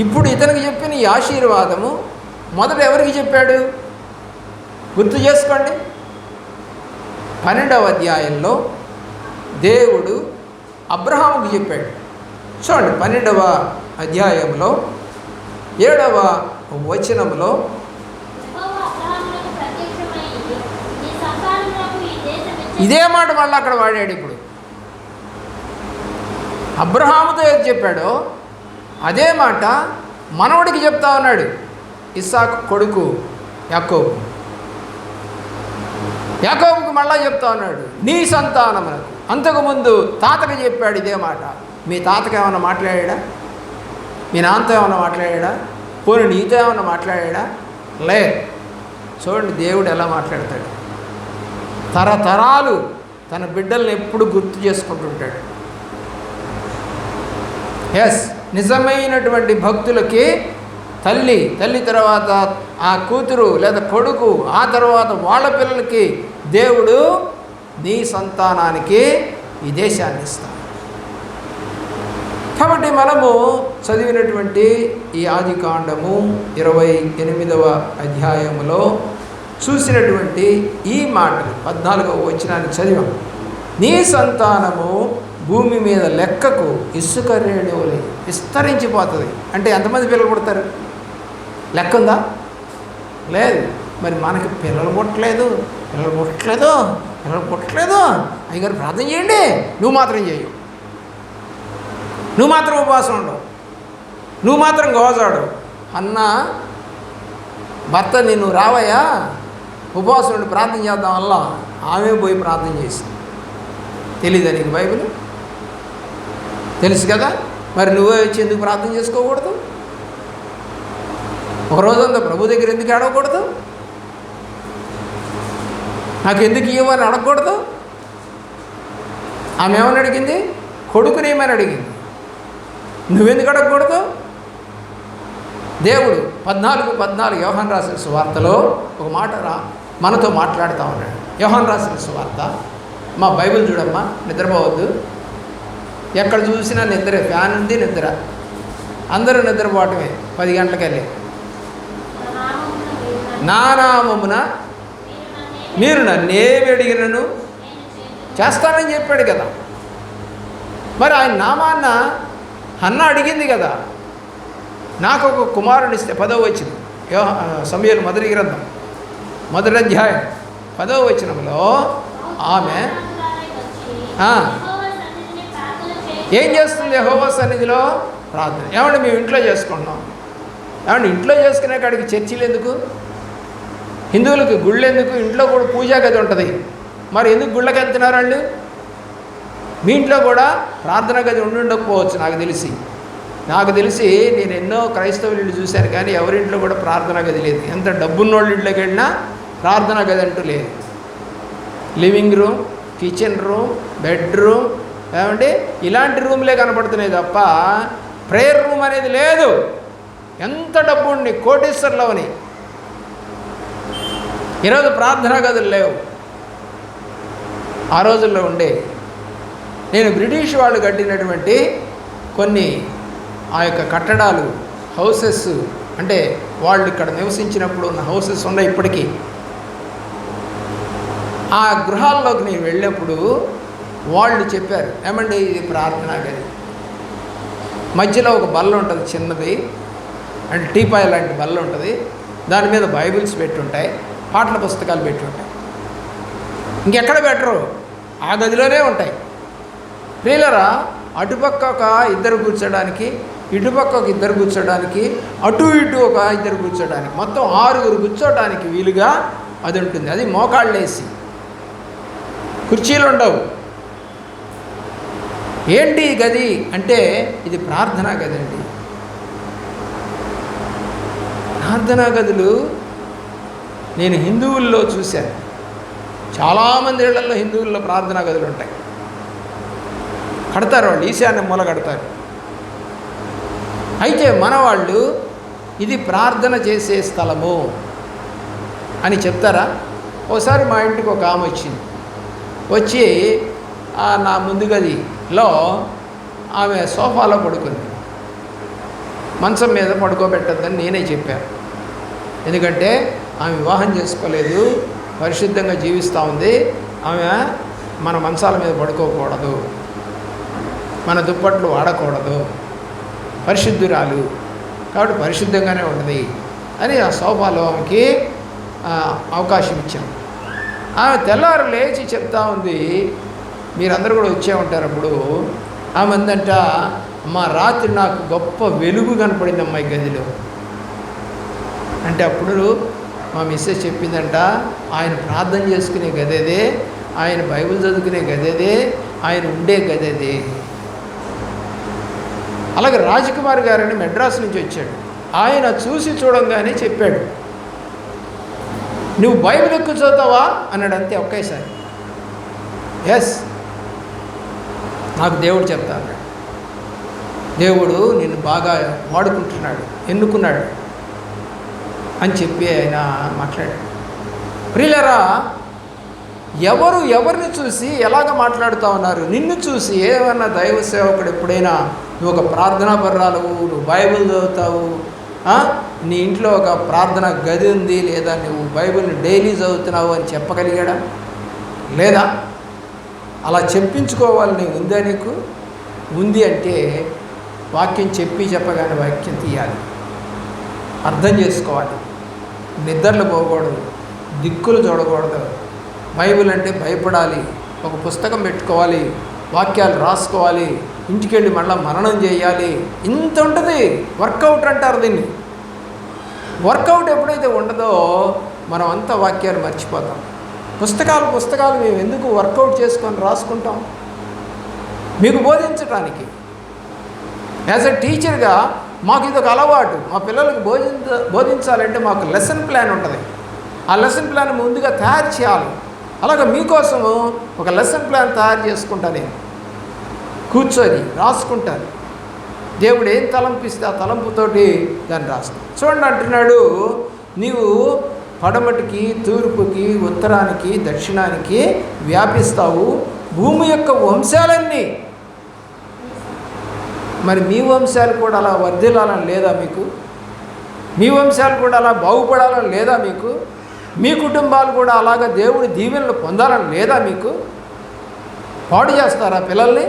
ఇప్పుడు ఇతనికి చెప్పిన ఈ ఆశీర్వాదము మొదట ఎవరికి చెప్పాడు? గుర్తు చేసుకోండి. 12వ అధ్యాయంలో దేవుడు అబ్రహాముకు చెప్పాడు. చూడండి, 12వ అధ్యాయంలో 7వ వచనంలో ఇదే మాట మళ్ళీ అక్కడ వాడాడు. ఇప్పుడు అబ్రహాముతో ఏది చెప్పాడో అదే మాట మనవడికి చెప్తా ఉన్నాడు, ఇస్సాకు కొడుకు యాకోబు. యాకోబుకు మళ్ళా చెప్తా ఉన్నాడు, నీ సంతానమునకు. అంతకుముందు తాతకి చెప్పాడు ఇదే మాట. మీ తాతకి ఏమైనా మాట్లాడా? మీ నాన్నతో ఏమైనా మాట్లాడా? పోనీ నీతో ఏమైనా మాట్లాడా? లే. చూడండి దేవుడు ఎలా మాట్లాడతాడు. తరతరాలు తన బిడ్డల్ని ఎప్పుడు గుర్తు చేసుకుంటుంటాడు. ఎస్, నిజమైనటువంటి భక్తులకి తల్లి తర్వాత ఆ కూతురు లేదా కొడుకు, ఆ తర్వాత వాళ్ళ పిల్లలకి దేవుడు నీ సంతానానికి ఈ దేశాన్ని ఇస్తాడు. కాబట్టి మనము చదివినటువంటి ఈ ఆదికాండము 28వ అధ్యాయములో చూసినటువంటి ఈ మాటలు 14వ వచనాన్ని చదివాం. నీ సంతానము భూమి మీద లెక్కకు ఇసుక రేణువులే విస్తరించిపోతుంది. అంటే ఎంతమంది పిల్లలు పుడతారు? లెక్క ఉందా? లేదు. మరి మనకి పిల్లలు పుట్టలేదు. అయ్యగారు ప్రార్థన చేయండి, నువ్వు మాత్రం చేయవు, నువ్వు మాత్రం ఉపవాసం ఉండవు, నువ్వు మాత్రం గోజాడు అన్న భర్త నిన్ను రావయ్యా ఉపవాసం ఉండి ప్రార్థన చేద్దాం వల్ల ఆమె పోయి ప్రార్థన చేసింది. తెలీదా నీకు బైబిల్? తెలుసు కదా. మరి నువ్వే వచ్చి ఎందుకు ప్రార్థన చేసుకోకూడదు? ఒక రోజంతా ప్రభు దగ్గర ఎందుకు అడగకూడదు? నాకు ఎందుకు ఇవ్వని అడగకూడదు? ఆమె ఏమని అడిగింది? కొడుకునేమని అడిగింది. నువ్వెందుకు అడగకూడదు? దేవుడు 14 యోహాను రాసిన సువార్తలో ఒక మాట మనతో మాట్లాడుతూ ఉన్నాడు. యోహాను రాసిన సువార్త, మా బైబిల్ చూడమ్మా, నిద్రపోవద్దు. ఎక్కడ చూసినా నిద్రే, ఫ్యాన్ ఉంది, నిద్ర. అందరూ నిద్రపోవటమే 10 గంటలకు వెళ్ళి. నా నామమున మీరు నన్నేమి అడిగినను చేస్తానని చెప్పాడు కదా. మరి ఆయన నామాన్న హన్న అడిగింది కదా, నాకు ఒక కుమారుని ఇస్తే. 10వ వచనం సమూయేలు మొదటి గ్రంథం 1వ అధ్యాయం 10వ వచనంలో ఆమె ఏం చేస్తుంది? యెహోవా సన్నిధిలో ప్రార్థన. ఏమంటే మేము ఇంట్లో చేసుకుంటున్నాం. ఏమంటే ఇంట్లో చేసుకునే కాడికి చర్చిలు ఎందుకు? హిందువులకు గుళ్ళు ఎందుకు? ఇంట్లో కూడా పూజా గది ఉంటుంది. మరి ఎందుకు గుళ్ళకి వెళ్తున్నారు వాళ్ళు? మీ ఇంట్లో కూడా ప్రార్థనా గది ఉండకపోవచ్చు. నాకు తెలిసి నేను ఎన్నో క్రైస్తవుల ఇళ్ళు చూశాను, కానీ ఎవరింట్లో కూడా ప్రార్థనా గది లేదు. ఎంత డబ్బున్నోళ్ళ ఇంట్లోకి వెళ్ళినా ప్రార్థనా గది అంటూ లేదు. Living room, kitchen room, bedroom, ఏమంటే ఇలాంటి రూమ్లే కనపడుతున్నాయి తప్ప ప్రేయర్ రూమ్ అనేది లేదు. ఎంత డబ్బు ఉండి కోటీశ్వర్లవని ఈరోజు ప్రార్థనా గదులు లేవు. ఆ రోజుల్లో ఉండే. నేను బ్రిటిష్ వాళ్ళు కట్టినటువంటి కొన్ని ఆ యొక్క కట్టడాలు, హౌసెస్, అంటే వాళ్ళు ఇక్కడ నివసించినప్పుడు ఉన్న హౌసెస్ ఉన్నాయి ఇప్పటికీ. ఆ గృహాల్లోకి నేను వెళ్ళినప్పుడు వాళ్ళు చెప్పారు, ఏమండి ఇది ప్రార్థనా గది, మధ్యలో ఒక బల్ల ఉంటుంది చిన్నది, అంటే టీపాయ్ లాంటి బల్ల ఉంటుంది, దాని మీద బైబిల్స్ పెట్టుంటాయి, పాటల పుస్తకాలు పెట్టి ఉంటాయి. ఇంకెక్కడ పెట్టరు, ఆ గదిలోనే ఉంటాయి. ప్రియులారా, అటుపక్క ఒక ఇద్దరు కూర్చోడానికి, ఇటుపక్క ఒక ఇద్దరు కూర్చోడానికి, అటు ఇటు ఒక ఇద్దరు కూర్చోడానికి, మొత్తం 6 కూర్చోడానికి వీలుగా అది ఉంటుంది. అది మోకాళ్ళేసి, కుర్చీలు ఉండవు. ఏంటి ఈ గది అంటే ఇది ప్రార్థనా గది అండి. ప్రార్థనా గదులు నేను హిందువుల్లో చూశాను. చాలామంది ఇళ్లలో హిందువుల్లో ప్రార్థనా గదులు ఉంటాయి. కడతారు వాళ్ళు, ఈశాన్య మూల కడతారు. అయితే మన వాళ్ళు ఇది ప్రార్థన చేసే స్థలము అని చెప్తారా? ఓసారి మా ఇంటికి ఒక ఆమె వచ్చింది. వచ్చి నా ముందు గదిలో ఆమె సోఫాలో పడుకుంది. మంచం మీద పడుకోబెట్టద్దని నేనే చెప్పాను. ఎందుకంటే ఆమె వివాహం చేసుకోలేదు, పరిశుద్ధంగా జీవిస్తూ ఉంది. ఆమె మన మంచాల మీద పడుకోకూడదు, మన దుప్పట్లు వాడకూడదు, పరిశుద్ధురాలు కాబట్టి పరిశుద్ధంగానే ఉన్నది అని ఆ సోఫాలో ఆమెకి అవకాశం ఇచ్చాం. ఆమె తెల్లారు లేచి చెప్తా ఉంది, మీరందరూ కూడా వచ్చే ఉంటారు. అప్పుడు ఆమె అందంట, అమ్మ రాత్రి నాకు గొప్ప వెలుగు కనపడింది అమ్మాయి గదిలో అంటే. అప్పుడు మా మిస్సెస్ చెప్పిందంట, ఆయన ప్రార్థన చేసుకునే గదేదే, ఆయన బైబిల్ చదువుకునే గదేదే, ఆయన ఉండే గదేదే. అలాగే రాజకుమార్ గారని మెడ్రాస్ నుంచి వచ్చాడు. ఆయన చూసి చూడంగానే చెప్పాడు, నువ్వు బైబిల్ ఎక్కువ చదువుతావా అన్నాడు. అంతే ఒకేసారి. ఎస్, నాకు దేవుడు చెప్తా అన్నాడు. దేవుడు నిన్ను బాగా వాడుకుంటున్నాడు, ఎన్నుకున్నాడు అని చెప్పి ఆయన మాట్లాడాడు. ప్రియులారా, ఎవరు ఎవరిని చూసి ఎలాగ మాట్లాడుతూ ఉన్నారు? నిన్ను చూసి ఏమన్నా దైవ సేవకుడు ఎప్పుడైనా నువ్వు ఒక ప్రార్థనా పర్రాలవు, నువ్వు బైబిల్ చదువుతావు, నీ ఇంట్లో ఒక ప్రార్థన గది ఉంది, లేదా నువ్వు బైబిల్ని డైలీ చదువుతున్నావు అని చెప్పగలిగాడా? లేదా? అలా చెప్పించుకోవాలని ఉందా నీకు? ఉంది అంటే వాక్యం చెప్పగానే వాక్యం తీయాలి, అర్థం చేసుకోవాలి, నిద్రలు పోకూడదు, దిక్కులు చూడకూడదు. బైబిల్ అంటే భయపడాలి, ఒక పుస్తకం పెట్టుకోవాలి, వాక్యాలు రాసుకోవాలి, ఇంటికి వెళ్ళి మళ్ళీ మననం చేయాలి. ఇంత ఉంటుంది. వర్కౌట్ అంటారు దీన్ని. వర్కౌట్ ఎప్పుడైతే ఉండదో మనం అంతా వాక్యాలు మర్చిపోతాం. పుస్తకాలు మేము ఎందుకు వర్కౌట్ చేసుకొని రాసుకుంటాం? మీకు బోధించడానికి. యాజ్ ఎ టీచర్గా మాకు ఇది ఒక అలవాటు. మా పిల్లలకు బోధించాలంటే మాకు లెసన్ ప్లాన్ ఉంటుంది. ఆ లెసన్ ప్లాన్ ముందుగా తయారు చేయాలి. అలాగే మీకోసము ఒక లెసన్ ప్లాన్ తయారు చేసుకుంటా, నేను కూర్చొని రాసుకుంటాను. దేవుడు ఏం తలంపిస్తే ఆ తలంపుతోటి దాన్ని రాస్తాను. చూడండి అంటున్నాడు, నీవు పడమటికి, తూర్పుకి, ఉత్తరానికి, దక్షిణానికి వ్యాపిస్తావు, భూమి యొక్క వంశాలన్నీ. మరి మీ వంశాలు కూడా అలా వర్ధిల్లాలని లేదా మీకు? మీ వంశాలు కూడా అలా బాగుపడాలని లేదా మీకు? మీ కుటుంబాలు కూడా అలాగా దేవుడి దీవెనలు పొందాలని లేదా మీకు? పాడు చేస్తారా పిల్లల్ని?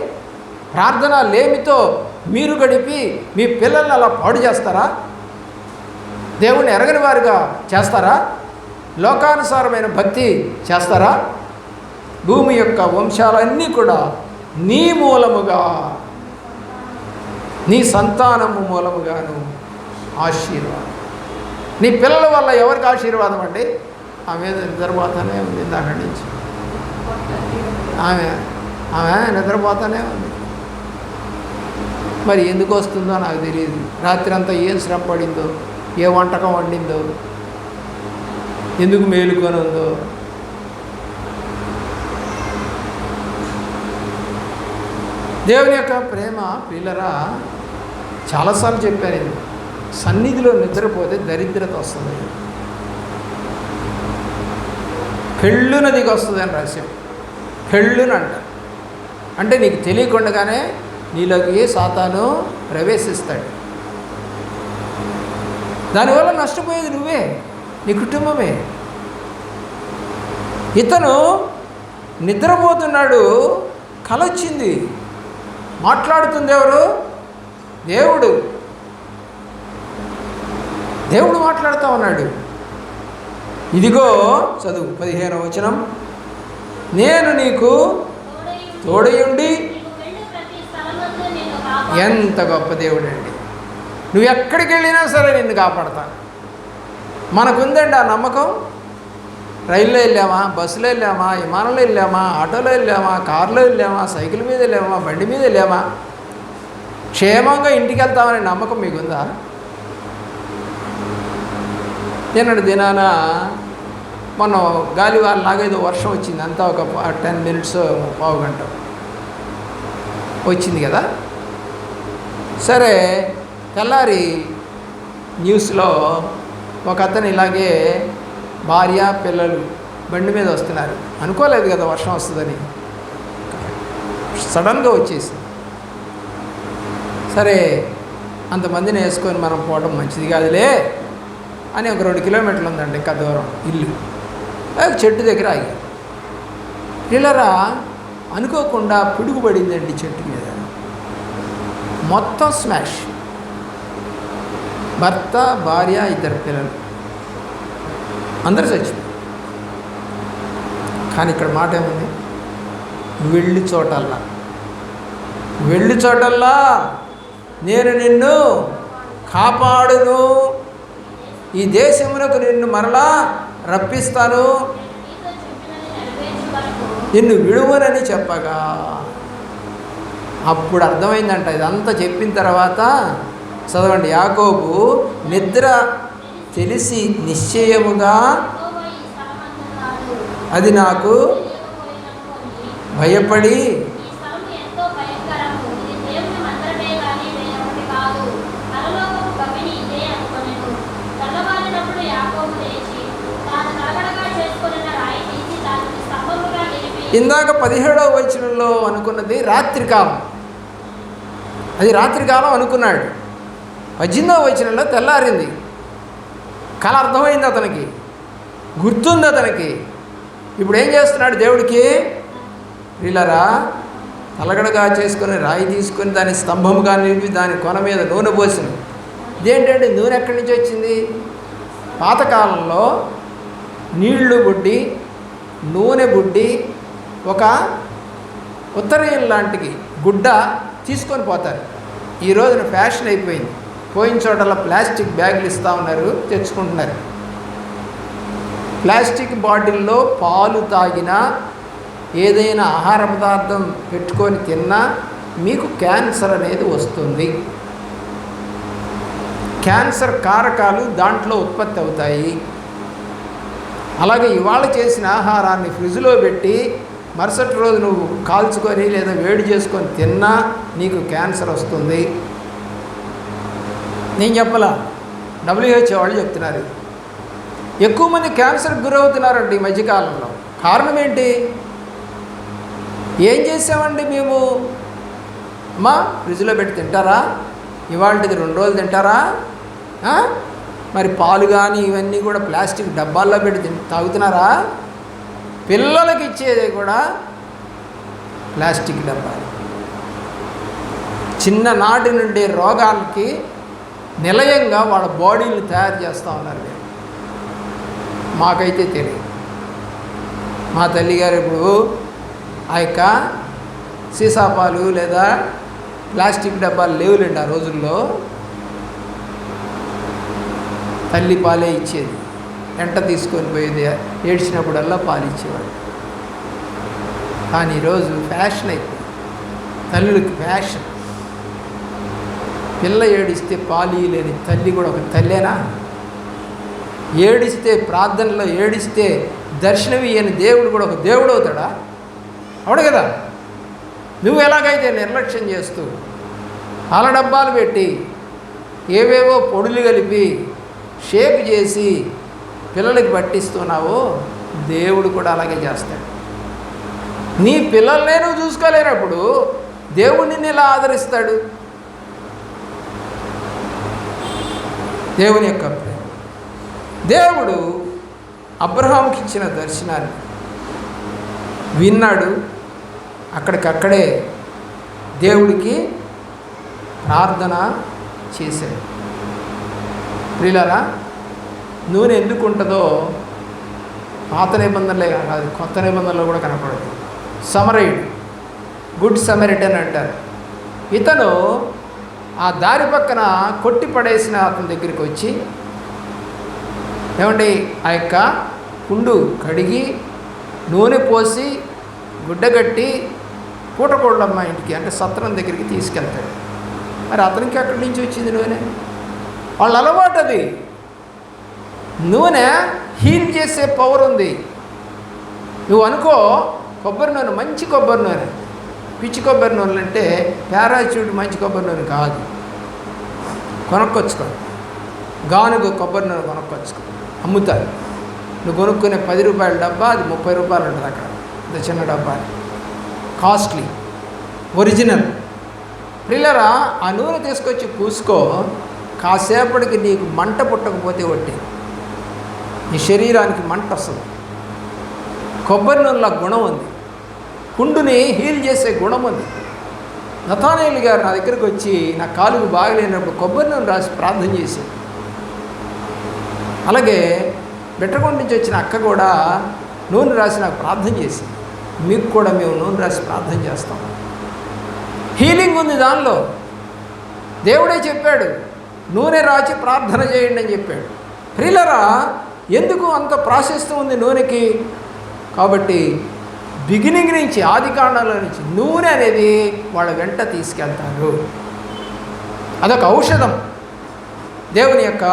ప్రార్థన లేమితో మీరు గడిపి మీ పిల్లల్ని అలా పాడు చేస్తారా? దేవుణ్ణి ఎరగని వారుగా చేస్తారా? లోకానుసారమైన భక్తి చేస్తారా? భూమి యొక్క వంశాలన్నీ కూడా నీ మూలముగా, నీ సంతానము మూలముగాను ఆశీర్వాదం. నీ పిల్లల వల్ల ఎవరికి ఆశీర్వాదం అండి? ఆమె నిద్రపోతానే ఉంది ఇందాక నుంచి. ఆమె నిద్రపోతానే ఉంది. మరి ఎందుకు వస్తుందో నాకు తెలియదు. రాత్రి అంతా ఏం శ్రమ పడిందో, ఏ వంటకం వండిందో, ఎందుకు మేలుకొని ఉందో. దేవుని యొక్క ప్రేమ ప్రియులరా, చాలాసార్లు చెప్పాను నేను, సన్నిధిలో నిద్రపోతే దరిద్రత వస్తుంది, పెళ్ళున దిగి వస్తుంది అని రహస్యం. పెళ్ళునంట అంటే నీకు తెలియకుండానే నీలోకి సాతాను ప్రవేశిస్తాడు. దానివల్ల నష్టపోయేది నువ్వే, నీ కుటుంబమే. ఇతను నిద్రపోతున్నాడు, కల వచ్చింది. మాట్లాడుతుంది ఎవరు? దేవుడు. దేవుడు మాట్లాడుతూ ఉన్నాడు. ఇదిగో చదువు 15వ వచనం, నేను నీకు తోడయుండి. ఎంత గొప్ప దేవుడు అండి! నువ్వు ఎక్కడికి వెళ్ళినా సరే నిన్ను కాపాడతాను. మనకుందండి ఆ నమ్మకం. రైల్లో వెళ్ళామా, బస్సులో వెళ్ళామా, విమానంలో వెళ్ళామా, ఆటోలో వెళ్ళామా, కారులో వెళ్ళామా, సైకిల్ మీద వెళ్ళామా, బండి మీద వెళ్ళామా, క్షేమంగా ఇంటికి వెళ్తామనే నమ్మకం మీకుందా? నిన్నటి దినాన మొన్న గాలివాన లాగేదో వర్షం వచ్చింది, అంతా ఒక 10 minutes పావు గంట వచ్చింది కదా. సరే, తెల్లారి న్యూస్లో ఒక అతను ఇలాగే భార్య పిల్లలు బండి మీద వస్తున్నారు. అనుకోలేదు కదా వర్షం వస్తుందని, సడన్గా వచ్చేసింది. సరే, అంతమందిని వేసుకొని మనం పోవడం మంచిది కాదులే అని ఒక 2 kilometers ఉందండి ఇంకా దూరం ఇల్లు. చెట్టు దగ్గర ఆగారు. పిల్లరా అనుకోకుండా పిడుగు పడిందండి చెట్టు మీద, మొత్తం స్మాష్. భర్త, భార్య, 2 పిల్లలు అందరూ చచ్చిపోయారు. కానీ ఇక్కడ మాట ఏముంది? వెళ్ళి చోటల్లా నేను నిన్ను కాపాడును, ఈ దేశమునకు నిన్ను మరలా రప్పిస్తాను, నిన్ను విడువనని చెప్పగా. అప్పుడు అర్థమైందంట. ఇదంతా చెప్పిన తర్వాత చదవండి. యాకోబు నిద్ర తెలిసి నిశ్చయముగా అది నాకు భయపడి ఇందాక 17వ వచనంలో అనుకున్నది రాత్రికాలం, అది రాత్రికాలం అనుకున్నాడు. 18వ వచనంలో తెల్లారింది. కళ అర్థమైంది అతనికి, గుర్తుంది అతనికి. ఇప్పుడు ఏం చేస్తున్నాడు? దేవుడికి వీళ్ళరా తలగడగా చేసుకొని రాయి తీసుకొని దాని స్తంభముగా నిలిపి దాని కొన మీద నూనె పోసింది. ఇదేంటంటే నూనె ఎక్కడి నుంచి వచ్చింది? పాతకాలంలో నీళ్లు బుడ్డి, నూనె బుడ్డి, ఒక ఉత్తరీయం లాంటిది గుడ్డ తీసుకొని పోతారు. ఈ రోజున ఫ్యాషన్ అయిపోయింది. పోయిన చోటలా ప్లాస్టిక్ బ్యాగులు ఇస్తూ ఉన్నారు, తెచ్చుకుంటున్నారు. ప్లాస్టిక్ బాటిల్లో పాలు తాగినా, ఏదైనా ఆహార పదార్థం పెట్టుకొని తిన్నా మీకు క్యాన్సర్ అనేది వస్తుంది. క్యాన్సర్ కారకాలు దాంట్లో ఉత్పత్తి అవుతాయి. అలాగే ఇవాళ చేసిన ఆహారాన్ని ఫ్రిడ్జ్లో పెట్టి మరుసటి రోజు నువ్వు కాల్చుకొని లేదా వేడి చేసుకొని తిన్నా నీకు క్యాన్సర్ వస్తుంది. నేను చెప్పలా, WHO వాళ్ళు చెప్తున్నారు. ఎక్కువ మంది క్యాన్సర్కి గురవుతున్నారండి ఈ మధ్యకాలంలో. కారణం ఏంటి? ఏం చేసామండి మేము? అమ్మా ఫ్రిడ్జ్లో పెట్టి తింటారా? ఇవాళది 2 రోజులు తింటారా? మరి పాలు కానీ ఇవన్నీ కూడా ప్లాస్టిక్ డబ్బాల్లో పెట్టి తాగుతున్నారా? పిల్లలకి ఇచ్చేది కూడా ప్లాస్టిక్ డబ్బాలు. చిన్ననాటి నుండి రోగాలకి నిలయంగా వాళ్ళ బాడీలు తయారు చేస్తూ ఉన్నారు. మాకైతే తెలియదు. మా తల్లిగారు ఇప్పుడు ఆ యొక్క సీసాపాలు లేదా ప్లాస్టిక్ డబ్బాలు లేవులేండి. ఆ రోజుల్లో తల్లి పాలే ఇచ్చేది. ఎంట తీసుకొని పోయేది, ఏడ్చినప్పుడల్లా పాలు ఇచ్చేవాడు. కానీ ఈరోజు ఫ్యాషన్ అయిపోయింది, తల్లులకి ఫ్యాషన్. పిల్ల ఏడిస్తే పాలు ఇవ్వలేని తల్లి కూడా ఒక తల్లేనా? ఏడిస్తే, ప్రార్థనలో ఏడిస్తే దర్శనం ఇయ్యని దేవుడు కూడా ఒక దేవుడు అవుతాడా? అవుడు కదా. నువ్వు ఎలాగైతే నిర్లక్ష్యం చేస్తూ పాల డబ్బాలు పెట్టి ఏవేవో పొడులు కలిపి షేక్ చేసి పిల్లలకి పట్టిస్తున్నావో దేవుడు కూడా అలాగే చేస్తాడు. నీ పిల్లల్నే నువ్వు చూసుకోలేనప్పుడు దేవుడు నిన్ను ఎలా ఆదరిస్తాడు? దేవుని యొక్క ప్రేమ. దేవుడు అబ్రహాంకి ఇచ్చిన దర్శనాన్ని విన్నాడు. అక్కడికక్కడే దేవుడికి ప్రార్థన చేశాడు. ప్రియులారా, నూనె ఎందుకు ఉంటుందో పాత నిబంధనలే కాదు, కొత్త నిబంధనలు కూడా కనపడదు. సమరయుడు, గుడ్ సమరిటన్ అంటారు. ఇతను ఆ దారి పక్కన కొట్టి పడేసిన అతని దగ్గరికి వచ్చి, ఏమండి ఆ యొక్క కుండు కడిగి నూనె పోసి గుడ్డగట్టి పూటకోళ్ళమ్మ ఇంటికి అంటే సత్రం దగ్గరికి తీసుకెళ్తాడు. మరి అతనికి అక్కడి నుంచి వచ్చింది నూనె? వాళ్ళ అలవాటు అది. నూనె హీల్ చేసే పవర్ ఉంది. నువ్వు అనుకో, కొబ్బరి నూనె మంచి కొబ్బరి నూనె, పిచ్చి కొబ్బరి నూనెలు అంటే పారాచూట్ మంచి కొబ్బరి నూనె కాదు, కొనుక్కొచ్చుకో. గానుగ కొబ్బరి నూనె కొనుక్కొచ్చుకో, అమ్ముతారు. నువ్వు కొనుక్కునే 10 రూపాయల డబ్బా అది 30 రూపాయలు ఉంటుంది అక్కడ, ఇంత చిన్న డబ్బా, కాస్ట్లీ, ఒరిజినల్. పిల్లరా ఆ నూనె తీసుకొచ్చి పూసుకో, కాసేపటికి నీకు మంట పుట్టకపోతే ఒట్టి నీ శరీరానికి మంట వస్తుంది. కొబ్బరి నూనెలో గుణం ఉంది, కుండుని హీల్ చేసే గుణం ఉంది. నతానేయులు గారు నా దగ్గరికి వచ్చి నా కాలుకు బాగలేనప్పుడు కొబ్బరి నూనె రాసి ప్రార్థన చేసి, అలాగే బెట్టకొండ నుంచి వచ్చిన అక్క కూడా నూనె రాసి నాకు ప్రార్థన చేసి, మీకు కూడా మేము నూనె రాసి ప్రార్థన చేస్తాం. హీలింగ్ ఉంది దానిలో. దేవుడే చెప్పాడు నూనె రాచి ప్రార్థన చేయండి అని చెప్పాడు. ప్రియులరా, ఎందుకు అంత ప్రాశస్త్యం ఉంది నూనెకి? కాబట్టి బిగినింగ్ నుంచి, ఆది కాండంలో నుంచి నూనె అనేది వాళ్ళ వెంట తీసుకెళ్తారు. అదొక ఔషధం. దేవుని యొక్క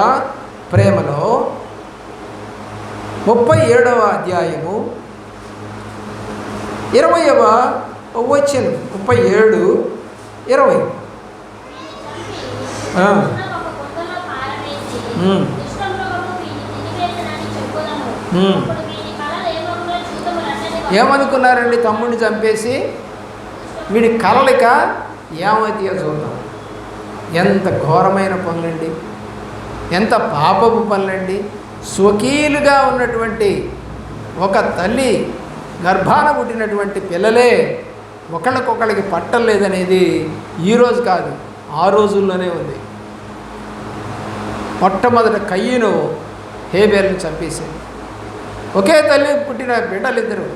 ప్రేమలో 37వ అధ్యాయము 20వ వచనం, 37, 20. ఏమనుకున్నారండి? తమ్ముడిని చంపేసి వీడి కలలిక ఏమవుతాయో చూద్దాం. ఎంత ఘోరమైన పనులండి, ఎంత పాపపు పనులండి. స్వకీయులుగా ఉన్నటువంటి ఒక తల్లి గర్భాన పుట్టినటువంటి పిల్లలే ఒకళ్ళకొకళ్ళకి పట్టలేదనేది ఈరోజు కాదు, ఆ రోజుల్లోనే ఉంది. మొట్టమొదట కయ్యను హేబేలుని చంపేసింది. ఒకే తల్లి పుట్టిన బిడ్డలిద్దరు.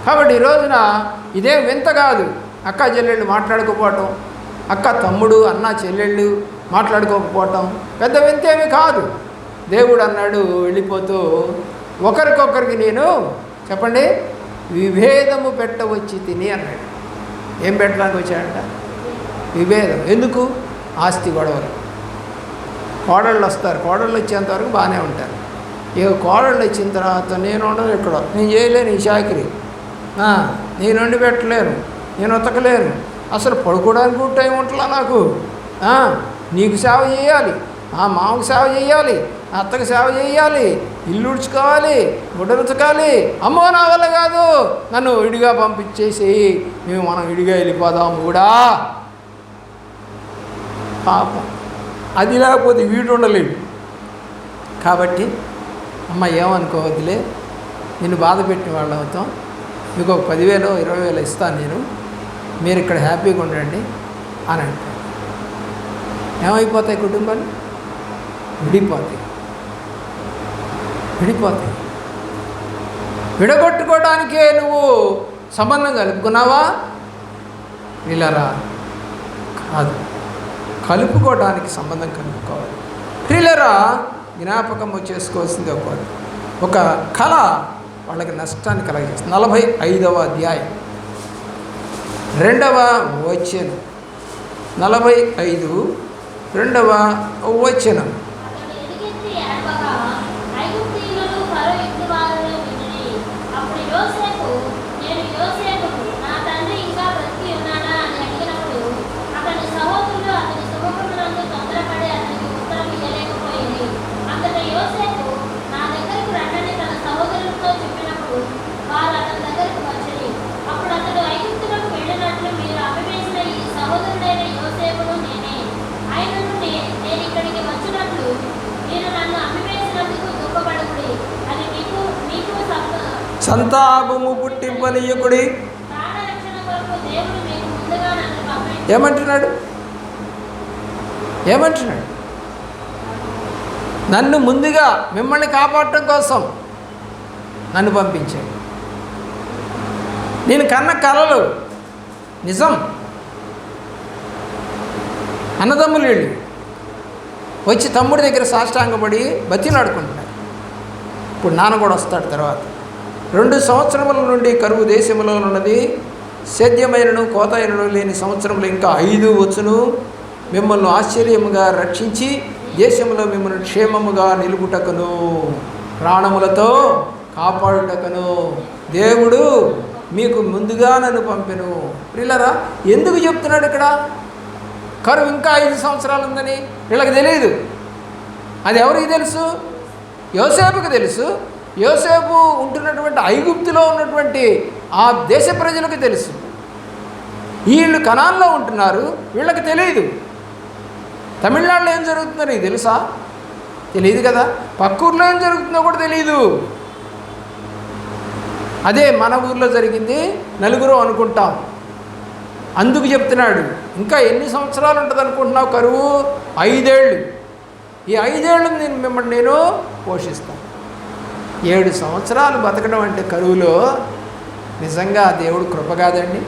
కాబట్టి ఈ రోజున ఇదే వింత కాదు. అక్క చెల్లెళ్ళు మాట్లాడుకోపోవటం, అక్క తమ్ముడు అన్న చెల్లెళ్ళు మాట్లాడుకోకపోవటం పెద్ద వింతేమి కాదు. దేవుడు అన్నాడు వెళ్ళిపోతూ, ఒకరికొకరికి నేను చెప్పండి విభేదము పెట్టవచ్చి తిని అన్నాడు. ఏం పెట్టడానికి వచ్చాడంట? విభేదం. ఎందుకు? ఆస్తి గొడవలు. కోడళ్ళు వస్తారు, కోడళ్ళు వచ్చేంతవరకు బాగానే ఉంటారు. ఇక కోడళ్ళు వచ్చిన తర్వాత నేను ఉండను, ఇక్కడ నేను చేయలేను ఈ చాకరీ, నేను వండి పెట్టలేను, నేను ఉతకలేను, అసలు పడుకోవడానికి కూడా టైం ఉంటుందా నాకు, నీకు సేవ చేయాలి, మామకు సేవ చేయాలి, అత్తకు సేవ చేయాలి, ఇల్లు ఉడుచుకోవాలి, గుడ్డలు ఉతకాలి, అమ్మో నా వల్ల కాదు, నన్ను విడిగా పంపించేసి మనం విడిగా వెళ్ళిపోదాము కూడా. పాపం అది లేకపోతే వీడు ఉండలేడు. కాబట్టి అమ్మ ఏమనుకోవద్దులే, నిన్ను బాధ పెట్టిన వాళ్ళు అవుతాం, మీకు ఒక 10,000 20,000 ఇస్తాను నేను, మీరు ఇక్కడ హ్యాపీగా ఉండండి అని అంటారు. ఏమైపోతాయి? కుటుంబాలు విడిపోతాయి. విడగొట్టుకోవడానికే నువ్వు సంబంధం కలుపుకున్నావా? వీళ్ళరా కాదు, కలుపుకోవడానికి సంబంధం కలుపుకోవాలి. ప్రియులరా, జ్ఞాపకం చేసుకోవాల్సింది ఒక కళ వాళ్ళకి నష్టాన్ని కలగజేస్తుంది. 45వ అధ్యాయం 2వ వచనం, 45 2వ వచనం. సంతాపము పుట్టింపనీయకుడి. ఏమంటున్నాడు? నన్ను ముందుగా మిమ్మల్ని కాపాడటం కోసం నన్ను పంపించాడు. నేను కన్న కలలు నిజం. అన్నదమ్ములు వీళ్ళు వచ్చి తమ్ముడి దగ్గర సాష్టాంగపడి బతిలాడుకుంటున్నారు. ఇప్పుడు నాన్న కూడా వస్తాడు తర్వాత. 2 సంవత్సరముల నుండి కరువు దేశంలో ఉన్నది, సేద్యమైనను కోతైనను లేని సంవత్సరంలో ఇంకా 5 వచ్చును. మిమ్మల్ని ఆశ్చర్యముగా రక్షించి దేశంలో మిమ్మల్ని క్షేమముగా నిలుపుటకును ప్రాణములతో కాపాడుటకును దేవుడు మీకు ముందుగా నన్ను పంపెను. ప్రియులారా, ఎందుకు చెప్తున్నాడు ఇక్కడ? కరువు ఇంకా 5 సంవత్సరాలు ఉందని వీళ్ళకి తెలియదు. అది ఎవరికి తెలుసు? యోసేపుకి తెలుసు. యోసేపు ఉంటున్నటువంటి ఐగుప్తులో ఉన్నటువంటి ఆ దేశ ప్రజలకు తెలుసు. వీళ్ళు కనాన్లో ఉంటున్నారు, వీళ్ళకి తెలియదు. తమిళనాడులో ఏం జరుగుతుందో నీకు తెలుసా? తెలియదు కదా. పక్క ఊర్లో ఏం జరుగుతుందో కూడా తెలియదు. అదే మన ఊర్లో జరిగింది, నలుగురు అనుకుంటాం. అందుకు చెప్తున్నాడు, ఇంకా ఎన్ని సంవత్సరాలు ఉంటుంది అనుకుంటున్నావు కరువు? 5 ఏళ్ళు. ఈ 5 ఏళ్ళు మిమ్మల్ని నేను పోషిస్తాను. 7 సంవత్సరాలు బతకడం అంటే కరువులో నిజంగా దేవుడు కృప కాదండి.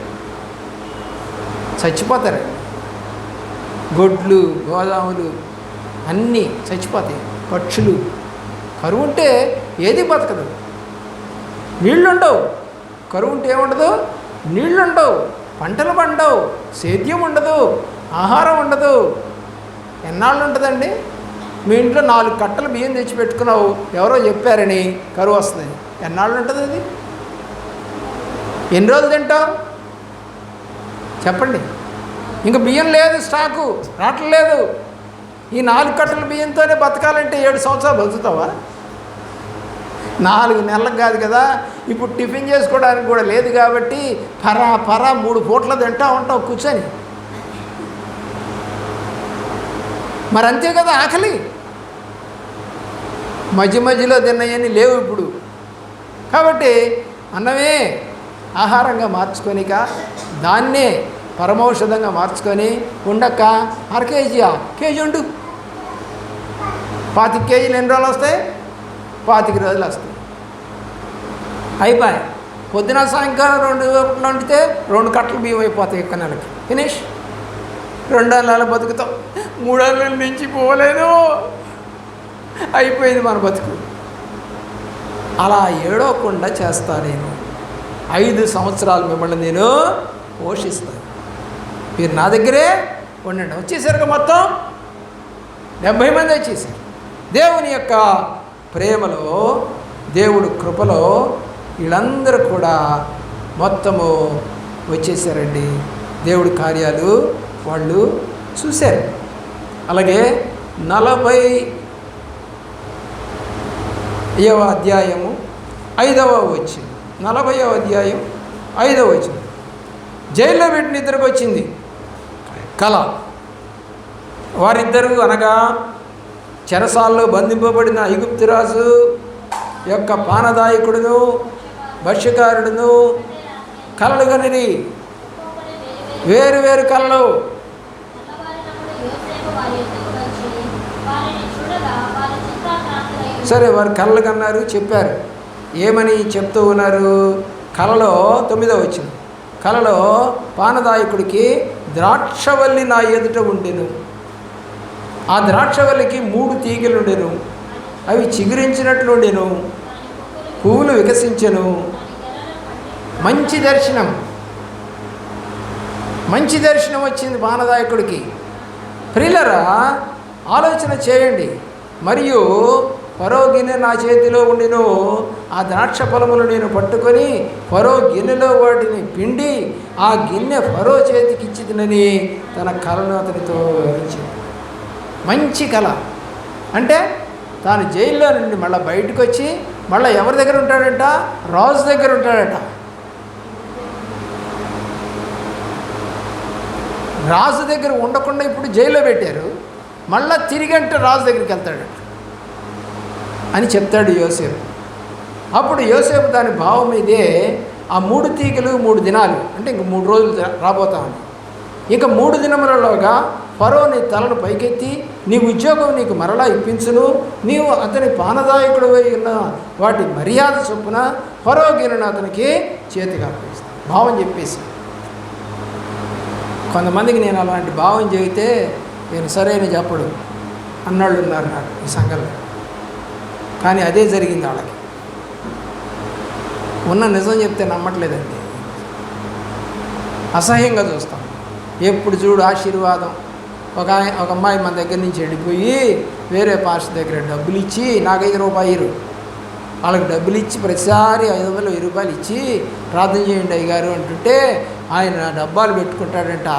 చచ్చిపోతారు. గొడ్లు గోదాములు అన్నీ చచ్చిపోతాయి, పక్షులు. కరువు ఉంటే ఏది బతకదు. నీళ్ళుండవు. కరువు ఉంటే ఏముండదు? నీళ్ళుండవు, పంటలు పండవు, సేద్యం ఉండదు, ఆహారం ఉండదు. ఎన్నాళ్ళు ఉంటుందండి? మీ ఇంట్లో 4 కట్టలు బియ్యం తెచ్చి పెట్టుకున్నావు, ఎవరో చెప్పారని కరువు వస్తుంది. ఎన్నాళ్ళు ఉంటుంది అది? ఎన్ని రోజులు తింటావు చెప్పండి? ఇంకా బియ్యం లేదు, స్టాకు రావట్లేదు. ఈ 4 కట్టల బియ్యంతోనే బతకాలంటే 7 సంవత్సరాలు బతుకుతావా? 4 నెలలకు కాదు కదా. ఇప్పుడు టిఫిన్ చేసుకోవడానికి కూడా లేదు కాబట్టి పరా 3 పూట్ల తింటా ఉంటావు కూర్చొని. మరి అంతే కదా ఆకలి. మధ్యలో తిన్నయని లేవు ఇప్పుడు. కాబట్టి అన్నమే ఆహారంగా మార్చుకొనిక దాన్నే పరమౌషధంగా మార్చుకొని ఉండక 1/2 కేజీయా, కేజీ ఉండు. 25 కేజీలు ఎన్ని రోజులు వస్తాయి? 25 రోజులు వస్తాయి. అయిపోయి పొద్దున సాయంకాలం 2 పూటలు వండితే 2 కట్టలు బియ్యం అయిపోతాయి. ఒక్క నెలకి ఫినిష్. 2 నెలలు బతుకుతాం. 3 నెలల నుంచి పోలేను, అయిపోయింది మన బతుకు. అలా ఏడవకుండా చేస్తా నేను. 5 సంవత్సరాలు మిమ్మల్ని నేను పోషిస్తాను. మీరు నా దగ్గరే ఉండండి. వచ్చేసరికి మొత్తం 70 మంది వచ్చేసారు. దేవుని యొక్క ప్రేమలో, దేవుడు కృపలో వీళ్ళందరూ కూడా మొత్తము వచ్చేసారండి. దేవుడి కార్యాలు వాళ్ళు చూశారు. అలాగే 40వ అధ్యాయము 5వ వచనం, 40వ అధ్యాయం 5వ వచనం. జైల్లో పెట్టిన ఇద్దరికి వచ్చింది కళ. వారిద్దరూ అనగా చెరసాల్లో బంధింపబడిన ఐగుప్తురాజు యొక్క పానదాయకుడును భక్ష్యకారుడును కలలు కనిరి. వేరు కళలు. సరే, వారు కళలు కన్నారు, చెప్పారు. ఏమని చెప్తూ ఉన్నారు? కళలో 9వ వచనం. కళలో పానదాయకుడికి ద్రాక్షవల్లి నా ఎదుట ఉండెను. ఆ ద్రాక్షవల్లికి 3 తీగలు ఉండెను. అవి చిగురించినట్లుండెను, పువ్వులు వికసించెను. మంచి దర్శనం వచ్చింది పానదాయకుడికి. ప్రియులరా, ఆలోచన చేయండి. మరియు ఫరో గిన్నె నా చేతిలో ఉండిను. ఆ ద్రాక్ష ఫలములు నేను పట్టుకొని ఫరో గిన్నెలో వాటిని పిండి ఆ గిన్నె ఫరో చేతికి ఇచ్చినని తన కళను అతనితో వివరించింది. మంచి కళ. అంటే తాను జైల్లో నుండి మళ్ళీ బయటకు వచ్చి మళ్ళీ ఎవరి దగ్గర ఉంటాడంట? రాజు దగ్గర ఉంటాడట. రాజు దగ్గర ఉండకుండా ఇప్పుడు జైల్లో పెట్టారు. మళ్ళీ తిరిగంటే రాజు దగ్గరికి వెళ్తాడట అని చెప్తాడు యోసేపు. అప్పుడు యోసేపు దాని భావం ఇదే. ఆ 3 తీగలు 3 దినాలు అంటే ఇంక 3 రోజులు రాబోతామని. ఇక 3 దినములలోగా ఫరో నీ తలను పైకెత్తి నీ ఉద్యోగం నీకు మరలా ఇప్పించును, నీవు అతని పానదాయకుడు ఉన్న వాటి మర్యాద చొప్పున ఫరో గిన్నెను అతనికి చేతిగా అప్పగిస్తాను. భావం చెప్పేసి కొంతమందికి నేను అలాంటి భావం చెబితే నేను సరైన చెప్పడు అన్నాళ్ళు ఉన్నారు నాకు ఈ సంఘంలో. కానీ అదే జరిగింది వాళ్ళకి. ఉన్న నిజం చెప్తే నమ్మట్లేదండి, అసహ్యంగా చూస్తాం. ఎప్పుడు చూడు ఆశీర్వాదం. ఒక అమ్మాయి మన దగ్గర నుంచి వెళ్ళిపోయి వేరే పాస్టర్ దగ్గర డబ్బులు ఇచ్చి, నాకు 5 రూపాయలు వాళ్ళకి డబ్బులు ఇచ్చి ప్రతిసారి 500 రూపాయలు ఇచ్చి ప్రార్థన చేయండి అయ్యగారు అంటుంటే ఆయన డబ్బాలు పెట్టుకుంటాడంట.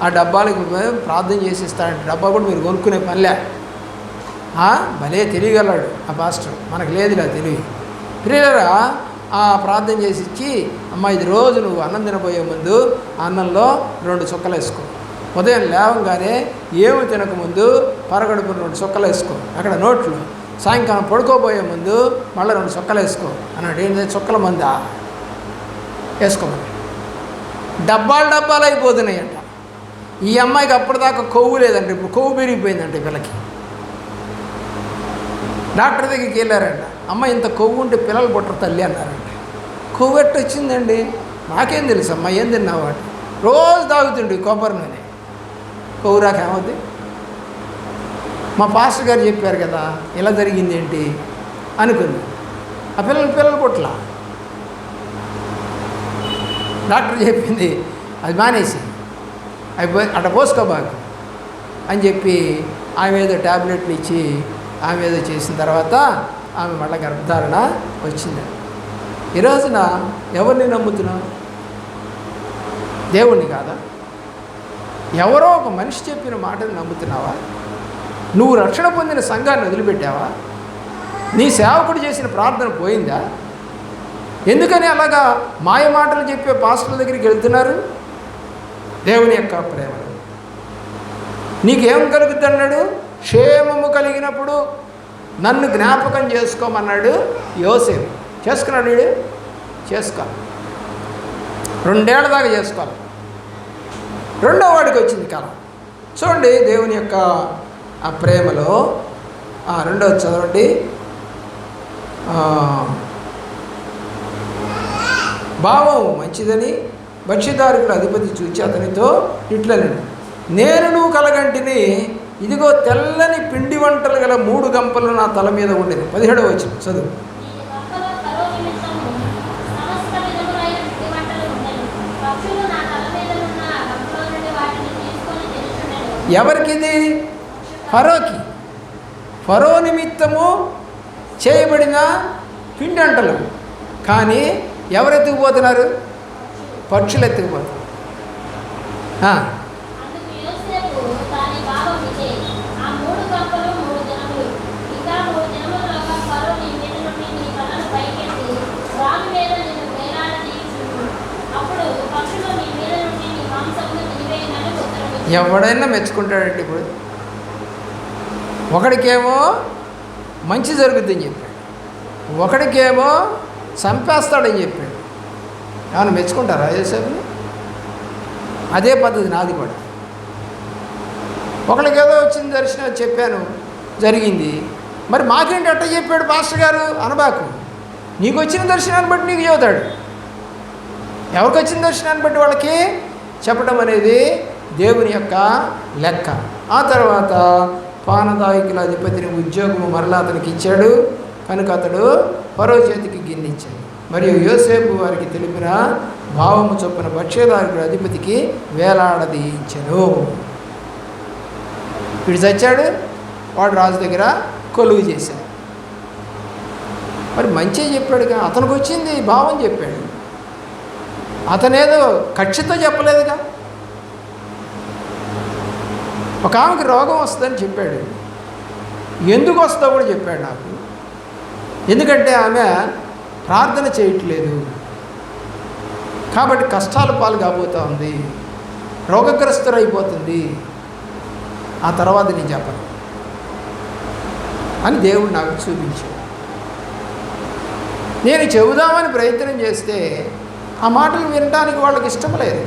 ఆ డబ్బాలకు ప్రార్థన చేసిస్తాడంట. డబ్బా కూడా మీరు కొనుక్కునే పనిలే. భలే తెలియగలడు ఆ పాస్టర్, మనకు లేదులే తెలివి. ప్రియులరా, ఆ ప్రార్థన చేసి ఇచ్చి, అమ్మ ఇది రోజు నువ్వు అన్నం తినబోయే ముందు అన్నంలో 2 చుక్కలు వేసుకో, ఉదయం లేవగానే ఏమి తినకముందు పరగడుపున 2 చుక్కలు వేసుకో అక్కడ నోట్లో, సాయంకాలం పడుకోబోయే ముందు మళ్ళీ 2 చుక్కలు వేసుకో అన్నాడు. ఏంటంటే చుక్కల మందా వేసుకోమని. డబ్బాలు అయిపోతున్నాయంట. ఈ అమ్మాయికి అప్పటిదాకా కొవ్వు లేదంట, ఇప్పుడు కొవ్వు పెరిగిపోయిందంట పిల్లకి. డాక్టర్ దగ్గరికి వెళ్ళారంట. అమ్మ ఇంత కొవ్వు ఉంటే పిల్లలు పుట్టరు తల్లి అన్నారంట. కొవ్వు ఎట్టు వచ్చిందండి? నాకేం తెలుసు అమ్మ, ఏం తిన్నావాటి? రోజు తాగుతుండే కొబ్బరి నూనె. కొవ్వు రాక ఏమవుద్ది? మా పాస్టర్ గారు చెప్పారు కదా, ఇలా జరిగింది ఏంటి అనుకుంది. ఆ పిల్లలు పుట్ల. డాక్టర్ చెప్పింది అది మానేసి అయిపోయి అట్ట పోసుకోబాకు అని చెప్పి ఆమె ఏదో ట్యాబ్లెట్లు ఇచ్చి ఆమె ఏదో చేసిన తర్వాత ఆమె మళ్ళీ గర్భధారణ వచ్చింది. ఈ రోజున ఎవరిని నమ్ముతున్నావు? దేవుణ్ణి కాదా? ఎవరో ఒక మనిషి చెప్పిన మాటను నమ్ముతున్నావా? నువ్వు రక్షణ పొందిన సంఘాన్ని వదిలిపెట్టావా? నీ సేవకుడు చేసిన ప్రార్థన పోయిందా? ఎందుకని అలాగా మాయ మాటలు చెప్పే పాస్టర్ల దగ్గరికి వెళ్తున్నారు? దేవుని యొక్క ప్రేమ నీకేం కలుగుతున్నాడు? క్షేమము కలిగినప్పుడు నన్ను జ్ఞాపకం చేసుకోమన్నాడు యోసేపు. చేసుకున్నాడు వీడు? చేసుకోవాలి. 2 ఏళ్ల దాకా చేసుకోవాలి. 2వ వాడికి వచ్చింది కాలం. చూడండి దేవుని యొక్క ఆ ప్రేమలో 2వది చదవండి. భావం మంచిదని భక్ష్యదారుకుల అధిపతి చూచి అతనితో ఇట్లనెను, నేను నువ్వు కలగంటిని, ఇదిగో తెల్లని పిండి వంటలు గల 3 గంపలు నా తల మీద ఉండేది. 17వ వచనం చదువు. ఎవరికిది? ఫరోకి. ఫరో నిమిత్తము చేయబడిన పిండి వంటలు. కానీ ఎవరు ఎత్తుకుపోతున్నారు? పక్షులు ఎత్తుకుపోతున్నారు. ఎవడైనా మెచ్చుకుంటాడండి. ఇప్పుడు ఒకడికేమో మంచి జరుగుతుందని చెప్పాడు, ఒకడికేమో చంపేస్తాడని చెప్పాడు. ఏమైనా మెచ్చుకుంటారా యోసేపుని? అదే పద్ధతి నాది కూడా. ఒకడికి ఏదో వచ్చిన దర్శనం చెప్పాను, జరిగింది. మరి మాకేంటి అట్ట చెప్పాడు పాస్టర్ గారు అనబాకు. నీకు వచ్చిన దర్శనాన్ని బట్టి నీకు చెబుతాడు. ఎవరికి వచ్చిన దర్శనాన్ని బట్టి వాళ్ళకి చెప్పడం అనేది దేవుని యొక్క లెక్క. ఆ తర్వాత పానదాయకుల అధిపతిని ఉద్యోగము మరలా అతనికి ఇచ్చాడు కనుక అతడు ఫరో చేతికి గిన్నెచ్చాడు. మరియు యోసేపు వారికి తెలిపిన భావము చొప్పున భక్ష్యదారుకుల అధిపతికి వేలాడదీయించెను. వీడు చచ్చాడు, వాడు రాజు దగ్గర కొలువు చేశాడు. మరి మంచిగా చెప్పాడుగా, అతనికి వచ్చింది భావం చెప్పాడు. అతనేదో కక్షతో చెప్పలేదుగా. ఒక ఆమెకి రోగం వస్తుందని చెప్పాడు. ఎందుకు వస్తుందో కూడా చెప్పాడు నాకు. ఎందుకంటే ఆమె ప్రార్థన చేయట్లేదు కాబట్టి కష్టాల పాలు కాబోతూ ఉంది, రోగగ్రస్తురైపోతుంది. ఆ తర్వాత నేను చెప్పను అని దేవుడు నాకు చూపించాడు. నేను చెబుదామని ప్రయత్నం చేస్తే ఆ మాటలు వినడానికి వాళ్ళకి ఇష్టం లేదు.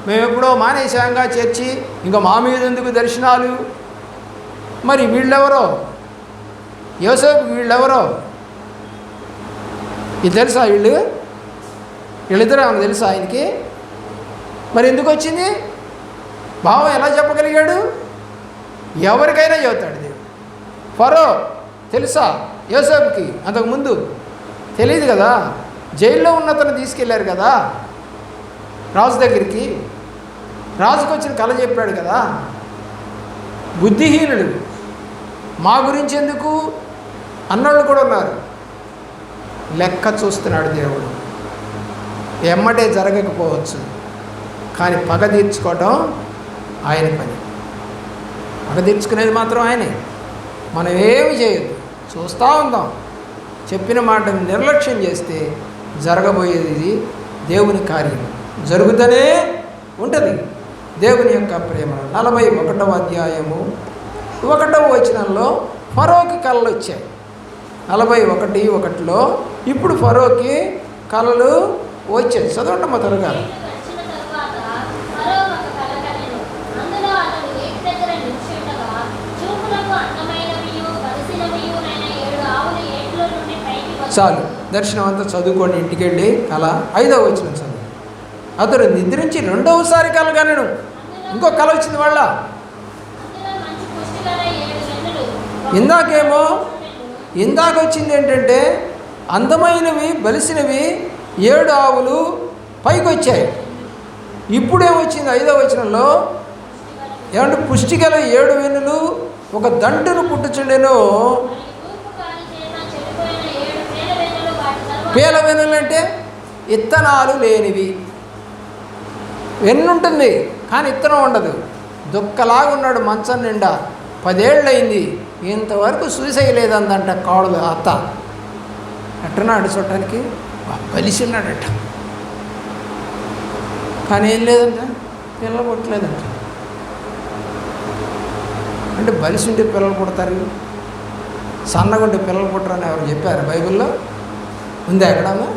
మేము ఎప్పుడో మానేశాంగా చర్చి, ఇంకా మా మీద ఎందుకు దర్శనాలు. మరి వీళ్ళెవరో, యోసేపుకి వీళ్ళెవరో ఇది తెలుసా? వీళ్ళిద్దరూ ఏమన్నా తెలుసా ఆయనకి? మరి ఎందుకు వచ్చింది? భావం ఎలా చెప్పగలిగాడు? ఎవరికైనా చెబుతాడు దేవుడు. ఫరో తెలుసా యోసేపుకి? అంతకుముందు తెలియదు కదా. జైల్లో ఉన్నతను తీసుకెళ్ళారు కదా రాజు దగ్గరికి. రాజుకు వచ్చిన కళ చెప్పాడు కదా. బుద్ధిహీనుడు, మా గురించి ఎందుకు అన్నోళ్ళు కూడా ఉన్నారు. లెక్క చూస్తున్నాడు దేవుడు. ఎమ్మటే జరగకపోవచ్చు, కానీ పగ తీర్చుకోవటం ఆయన పని. పగ తీర్చుకునేది మాత్రం ఆయనే. మనం ఏమి చేయొద్దు, చూస్తూ ఉందాం. చెప్పిన మాటను నిర్లక్ష్యం చేస్తే జరగబోయేది ఇది దేవుని కార్యం జరుగుతూనే ఉంటుంది. దేవుని యొక్క ప్రేమ 41వ అధ్యాయము 1వ వచనంలో ఫరోకి కళలు వచ్చాయి. 41:1లో ఇప్పుడు ఫరోకి కళలు వచ్చాయి. చదవండి మా త్వరగా. చాలు, దర్శనం అంతా చదువుకోండి, ఇంటికి వెళ్ళి కళ. 5వ వచనం చదువు. అతడు నిద్రించి 2వసారి కళ కనెను. ఇంకో కళ వచ్చింది వాళ్ళ. ఇందాక వచ్చింది ఏంటంటే అందమైనవి బలిసినవి 7 ఆవులు పైకి వచ్చాయి. ఇప్పుడేమొచ్చింది 5వ వచనంలో? ఏమంటే పుష్టిగల 7 వెన్నులు ఒక దంటును పుట్టుచుండెను. పేల వెన్నులు అంటే ఇత్తనాలు లేనివి. వెన్నుంటుంది కానీ ఇత్తనం ఉండదు. దుక్కలాగా ఉన్నాడు మంచం నిండా. 10 ఏళ్ళు అయింది, ఇంతవరకు చూసేయలేదందంట కాళ్ళు అత్త. ఎట్టనాడు చూడటానికి బలిసి ఉన్నాడట, కానీ ఏం లేదంట, పిల్లలు పుట్టలేదంట. అంటే బలిసి ఉంటే పిల్లలు పుడతారు, సన్నగుంటే పిల్లలు పుట్టరని ఎవరు చెప్పారు బైబిల్లో? ఉందా ఎక్కడన్నా?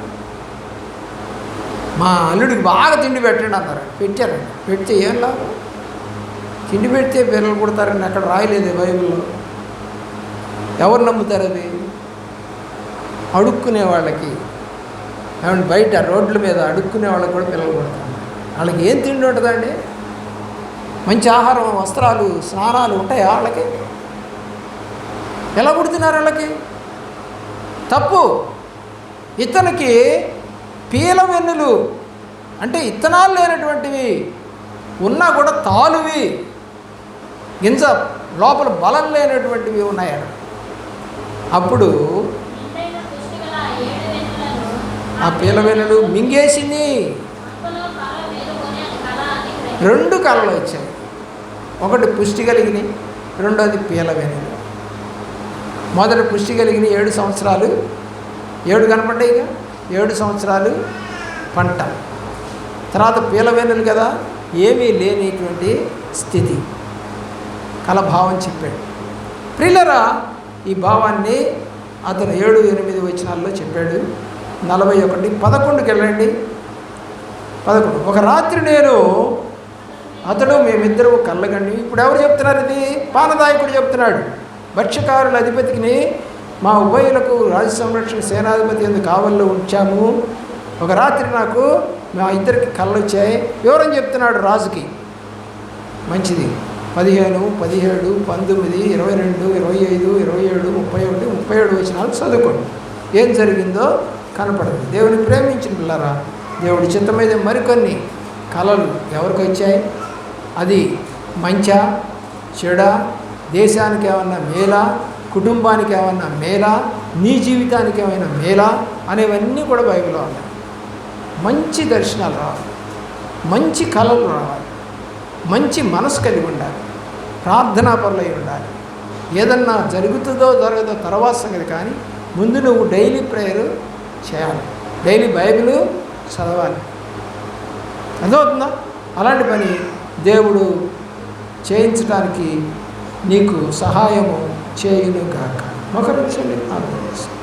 మా అల్లుడికి బాగా తిండి పెట్టండి అన్నారు, పెట్టారండి. పెడితే ఏం లాభం? తిండి పెడితే పిల్లలు పుడతారని అక్కడ రాయలేదు బైబిల్లో. ఎవరు నమ్ముతారు అది? అడుక్కునే వాళ్ళకి, ఏమంటే బయట రోడ్ల మీద అడుక్కునే వాళ్ళకి కూడా పిల్లలు పుడతారు. వాళ్ళకి ఏం తిండి ఉంటుందండి? మంచి ఆహారం, వస్త్రాలు, స్నానాలు ఉంటాయా వాళ్ళకి? ఎలా పుడుతున్నారు వాళ్ళకి? తప్పు. ఇతనికి పీల వెన్నులు అంటే ఇత్తనాలు లేనటువంటివి ఉన్నా కూడా తాలువి, గింజ లోపల బలం లేనటువంటివి ఉన్నాయి. అప్పుడు ఆ పీల వెన్నులు మింగేసింది. 2 కళలు వచ్చాయి. ఒకటి పుష్టి కలిగినాయి, రెండోది పీల వెన్నులు. మొదటి పుష్టి కలిగిన 7 సంవత్సరాలు, 7 కనపడ్డాయి. 7 సంవత్సరాలు పంట. తర్వాత పీల వెన్నులు కదా, ఏమీ లేనిటువంటి స్థితి. కలభావం చెప్పాడు. ప్రియులరా, ఈ భావాన్ని అతను 7-8 వచనాల్లో చెప్పాడు. 41:11కి వెళ్ళండి. 11. ఒక రాత్రి నేను అతడు మేమిద్దరూ కళ్ళగండి. ఇప్పుడు ఎవరు చెప్తున్నారు? ఇది పానదాయకుడు చెప్తున్నాడు. భక్ష్యకారుల అధిపతికి మా ఉభయులకు రాజ సంరక్షణ సేనాధిపతి ఎందుకు కావల్లో ఉంచాము. ఒక రాత్రి నాకు మా ఇద్దరికి కళ్ళు వచ్చాయి. వివరం చెప్తున్నాడు రాజుకి. మంచిది. 15, 17, 19, 22, 25, 27, 31, 37 వచనాలు చదువుకోండి. ఏం జరిగిందో కనపడదు. దేవుని ప్రేమించిన పిల్లరా, దేవుడి చిత్తం మీద మరికొన్ని కళలు ఎవరికి వచ్చాయి? అది మంచా చెడా, దేశానికి ఏమన్నా మేలా, కుటుంబానికి ఏమన్నా మేలా, నీ జీవితానికి ఏమైనా మేలా అనేవన్నీ కూడా బైబిల్లో ఉన్నాయి. మంచి దర్శనాలు రావాలి, మంచి కళలు రావాలి, మంచి మనసు కలిగి ఉండాలి, ప్రార్థనాపరులై ఉండాలి. ఏదన్నా జరుగుతుందో జరగదో తర్వాత సంగతి, కానీ ముందు నువ్వు డైలీ ప్రేయర్ చేయాలి, డైలీ బైబిల్ చదవాలి. అర్థమవుతుందా? అలాంటి పని దేవుడు చేయించడానికి నీకు సహాయము చేయును గాక. ఒక నిమిషం ప్రార్థన చేస్తాను.